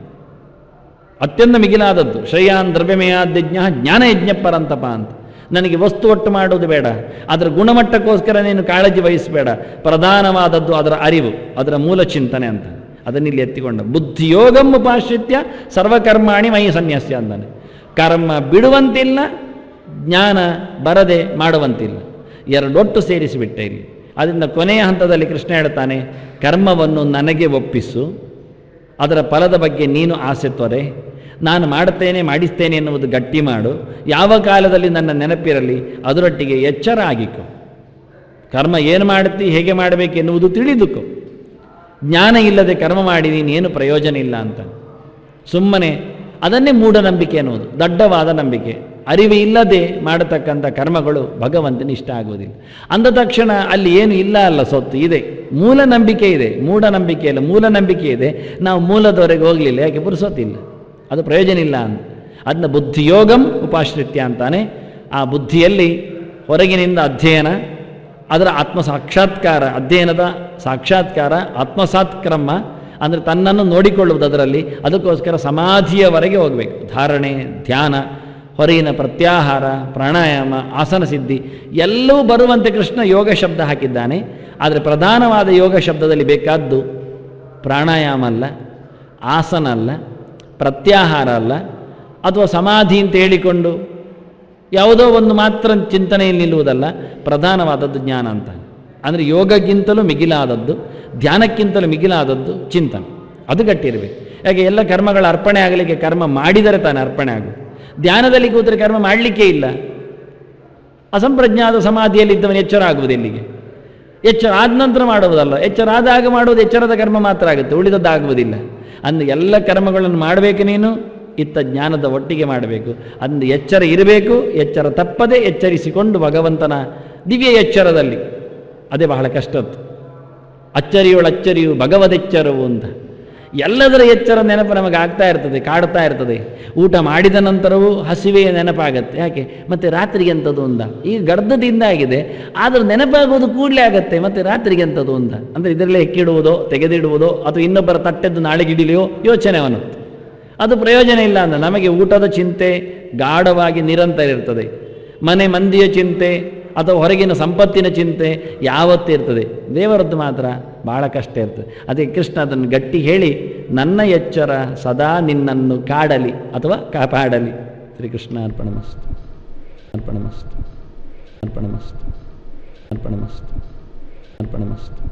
[SPEAKER 1] ಅತ್ಯಂತ ಮಿಗಿಲಾದದ್ದು. ಶ್ರೇಯಾನ್ ದ್ರವ್ಯಮಯಾದ್ಯಜ್ಞ ಜ್ಞಾನ ಯಜ್ಞಪ್ಪರಂತಪ ಅಂತ. ನನಗೆ ವಸ್ತು ಒಟ್ಟು ಮಾಡುವುದು ಬೇಡ, ಅದರ ಗುಣಮಟ್ಟಕ್ಕೋಸ್ಕರ ನೀನು ಕಾಳಜಿ ವಹಿಸಬೇಡ, ಪ್ರಧಾನವಾದದ್ದು ಅದರ ಅರಿವು, ಅದರ ಮೂಲ ಚಿಂತನೆ ಅಂತ. ಅದನ್ನಿಲ್ಲಿ ಎತ್ತಿಕೊಂಡ. ಬುದ್ಧಿಯೋಗಂ ಉಪಾಶ್ರಿತ್ಯ ಸರ್ವಕರ್ಮಾಣಿ ಮೈ ಸನ್ಯಾಸ್ಯ ಅಂತಾನೆ. ಕರ್ಮ ಬಿಡುವಂತಿಲ್ಲ, ಜ್ಞಾನ ಬರದೆ ಮಾಡುವಂತಿಲ್ಲ, ಎರಡೊಟ್ಟು ಸೇರಿಸಿಬಿಟ್ಟೆ ಇಲ್ಲಿ. ಅದರಿಂದ ಕೊನೆಯ ಹಂತದಲ್ಲಿ ಕೃಷ್ಣ ಹೇಳ್ತಾನೆ, ಕರ್ಮವನ್ನು ನನಗೆ ಒಪ್ಪಿಸು, ಅದರ ಫಲದ ಬಗ್ಗೆ ನೀನು ಆಸೆ ತೊರೆ, ನಾನು ಮಾಡುತ್ತೇನೆ ಮಾಡಿಸ್ತೇನೆ ಎನ್ನುವುದು ಗಟ್ಟಿ ಮಾಡು, ಯಾವ ಕಾಲದಲ್ಲಿ ನನ್ನ ನೆನಪಿರಲಿ, ಅದರೊಟ್ಟಿಗೆ ಎಚ್ಚರ ಆಗಿಕೊ. ಕರ್ಮ ಏನು ಮಾಡುತ್ತಿ, ಹೇಗೆ ಮಾಡಬೇಕೆನ್ನುವುದು ತಿಳಿದುಕೊ. ಜ್ಞಾನ ಇಲ್ಲದೆ ಕರ್ಮ ಮಾಡಿ ನೀನೇನು ಪ್ರಯೋಜನ ಇಲ್ಲ ಅಂತ. ಸುಮ್ಮನೆ ಅದನ್ನೇ ಮೂಢನಂಬಿಕೆ ಅನ್ನುವುದು, ದಡ್ಡವಾದ ನಂಬಿಕೆ. ಅರಿವು ಇಲ್ಲದೆ ಮಾಡತಕ್ಕಂಥ ಕರ್ಮಗಳು ಭಗವಂತನ ಇಷ್ಟ ಆಗುವುದಿಲ್ಲ. ಅಂದ ತಕ್ಷಣ ಅಲ್ಲಿ ಏನು ಇಲ್ಲ ಅಲ್ಲ, ಸೊತ್ತು ಇದೆ, ಮೂಲ ನಂಬಿಕೆ ಇದೆ. ಮೂಢನಂಬಿಕೆ ಇಲ್ಲ, ಮೂಲ ನಂಬಿಕೆ ಇದೆ. ನಾವು ಮೂಲದವರೆಗೆ ಹೋಗಲಿಲ್ಲ, ಯಾಕೆ ಪುರುಸೊತ್ತಿಲ್ಲ, ಅದು ಪ್ರಯೋಜನ ಇಲ್ಲ ಅಂತ. ಅದನ್ನ ಬುದ್ಧಿಯೋಗಂ ಉಪಾಶ್ರಿತ್ಯ ಅಂತಾನೆ. ಆ ಬುದ್ಧಿಯಲ್ಲಿ ಹೊರಗಿನಿಂದ ಅಧ್ಯಯನ, ಅದರ ಆತ್ಮ ಸಾಕ್ಷಾತ್ಕಾರ, ಅಧ್ಯಯನದ ಸಾಕ್ಷಾತ್ಕಾರ, ಆತ್ಮಸಾತ್ಕ್ರಮ ಅಂದರೆ ತನ್ನನ್ನು ನೋಡಿಕೊಳ್ಳುವುದು ಅದರಲ್ಲಿ. ಅದಕ್ಕೋಸ್ಕರ ಸಮಾಧಿಯವರೆಗೆ ಹೋಗಬೇಕು. ಧಾರಣೆ, ಧ್ಯಾನ, ಹೊರಗಿನ ಪ್ರತ್ಯಾಹಾರ, ಪ್ರಾಣಾಯಾಮ, ಆಸನ ಸಿದ್ಧಿ ಎಲ್ಲವೂ ಬರುವಂತೆ ಕೃಷ್ಣ ಯೋಗ ಶಬ್ದ ಹಾಕಿದ್ದಾನೆ. ಆದರೆ ಪ್ರಧಾನವಾದ ಯೋಗ ಶಬ್ದದಲ್ಲಿ ಬೇಕಾದ್ದು ಪ್ರಾಣಾಯಾಮ ಅಲ್ಲ, ಆಸನ ಅಲ್ಲ, ಪ್ರತ್ಯಾಹಾರ ಅಲ್ಲ, ಅಥವಾ ಸಮಾಧಿ ಅಂತ ಹೇಳಿಕೊಂಡು ಯಾವುದೋ ಒಂದು ಮಾತ್ರ ಚಿಂತನೆಯಲ್ಲಿ ನಿಲ್ಲುವುದಲ್ಲ. ಪ್ರಧಾನವಾದದ್ದು ಜ್ಞಾನ ಅಂತ. ಅಂದರೆ ಯೋಗಕ್ಕಿಂತಲೂ ಮಿಗಿಲಾದದ್ದು, ಧ್ಯಾನಕ್ಕಿಂತಲೂ ಮಿಗಿಲಾದದ್ದು ಚಿಂತನೆ. ಅದು ಗಟ್ಟಿರಬೇಕು. ಯಾಕೆ ಎಲ್ಲ ಕರ್ಮಗಳ ಅರ್ಪಣೆ ಆಗಲಿಕ್ಕೆ ಕರ್ಮ ಮಾಡಿದರೆ ತಾನೇ ಅರ್ಪಣೆ ಆಗುವುದು. ಧ್ಯಾನದಲ್ಲಿ ಕೂತರೆ ಕರ್ಮ ಮಾಡಲಿಕ್ಕೆ ಇಲ್ಲ. ಅಸಂಪ್ರಜ್ಞಾತ ಸಮಾಧಿಯಲ್ಲಿದ್ದವನು ಎಚ್ಚರ ಆಗುವುದು ಎಲ್ಲಿಗೆ? ಎಚ್ಚರ ಆದ ನಂತರ ಮಾಡುವುದಲ್ಲ, ಎಚ್ಚರ ಆದಾಗ ಮಾಡುವುದು ಎಚ್ಚರದ ಕರ್ಮ ಮಾತ್ರ ಆಗುತ್ತೆ, ಉಳಿದದ್ದಾಗುವುದಿಲ್ಲ. ಅಂದು ಎಲ್ಲ ಕರ್ಮಗಳನ್ನು ಮಾಡಬೇಕು ನೀನು, ಇತ್ತ ಜ್ಞಾನದ ಒಟ್ಟಿಗೆ ಮಾಡಬೇಕು. ಅಂದು ಎಚ್ಚರ ಇರಬೇಕು, ಎಚ್ಚರ ತಪ್ಪದೆ ಎಚ್ಚರಿಸಿಕೊಂಡು ಭಗವಂತನ ದಿವ್ಯ ಎಚ್ಚರದಲ್ಲಿ. ಅದೇ ಬಹಳ ಕಷ್ಟದ್ದು. ಅಚ್ಚರಿಯೊಳಚ್ಚರಿಯು ಭಗವದೆಚ್ಚರವು ಅಂತ. ಎಲ್ಲದರ ಎಚ್ಚರ ನೆನಪು ನಮಗೆ ಆಗ್ತಾ ಇರ್ತದೆ, ಕಾಡ್ತಾ ಇರ್ತದೆ. ಊಟ ಮಾಡಿದ ನಂತರವೂ ಹಸಿವೆಯ ನೆನಪಾಗತ್ತೆ. ಯಾಕೆ? ಮತ್ತೆ ರಾತ್ರಿಗೆ ಎಂಥದ್ದು ಅಂತ. ಈಗ ಗರ್ಧದಿಂದ ಆಗಿದೆ, ಆದರೂ ನೆನಪಾಗುವುದು ಕೂಡಲೇ ಆಗತ್ತೆ. ಮತ್ತೆ ರಾತ್ರಿಗೆ ಎಂಥದ್ದು ಅಂತ ಅಂದರೆ ಇದರಲ್ಲೇ ಹೆಕ್ಕಿಡುವುದೋ, ತೆಗೆದಿಡುವುದೋ, ಅಥವಾ ಇನ್ನೊಬ್ಬರ ತಟ್ಟೆದ್ದು ನಾಳೆಗಿಡಿಲಿಯೋ ಯೋಚನೆ ಅವನು. ಅದು ಪ್ರಯೋಜನ ಇಲ್ಲ ಅಂತ. ನಮಗೆ ಊಟದ ಚಿಂತೆ ಗಾಢವಾಗಿ ನಿರಂತರ ಇರ್ತದೆ. ಮನೆ ಮಂದಿಯ ಚಿಂತೆ ಅಥವಾ ಹೊರಗಿನ ಸಂಪತ್ತಿನ ಚಿಂತೆ ಯಾವತ್ತೂ ಇರ್ತದೆ. ದೇವರದ್ದು ಮಾತ್ರ ಬಹಳ ಕಷ್ಟ ಇರ್ತದೆ. ಅದಕ್ಕೆ ಕೃಷ್ಣ ಅದನ್ನು ಗಟ್ಟಿ ಹೇಳಿ, ನನ್ನ ಎಚ್ಚರ ಸದಾ ನಿನ್ನನ್ನು ಕಾಡಲಿ ಅಥವಾ ಕಾಪಾಡಲಿ. ಶ್ರೀಕೃಷ್ಣ ಅರ್ಪಣಮಸ್ತು, ಅರ್ಪಣಮಸ್ತು, ಅರ್ಪಣಮಸ್ತು, ಅರ್ಪಣಮಸ್ತು, ಅರ್ಪಣಮಸ್ತು.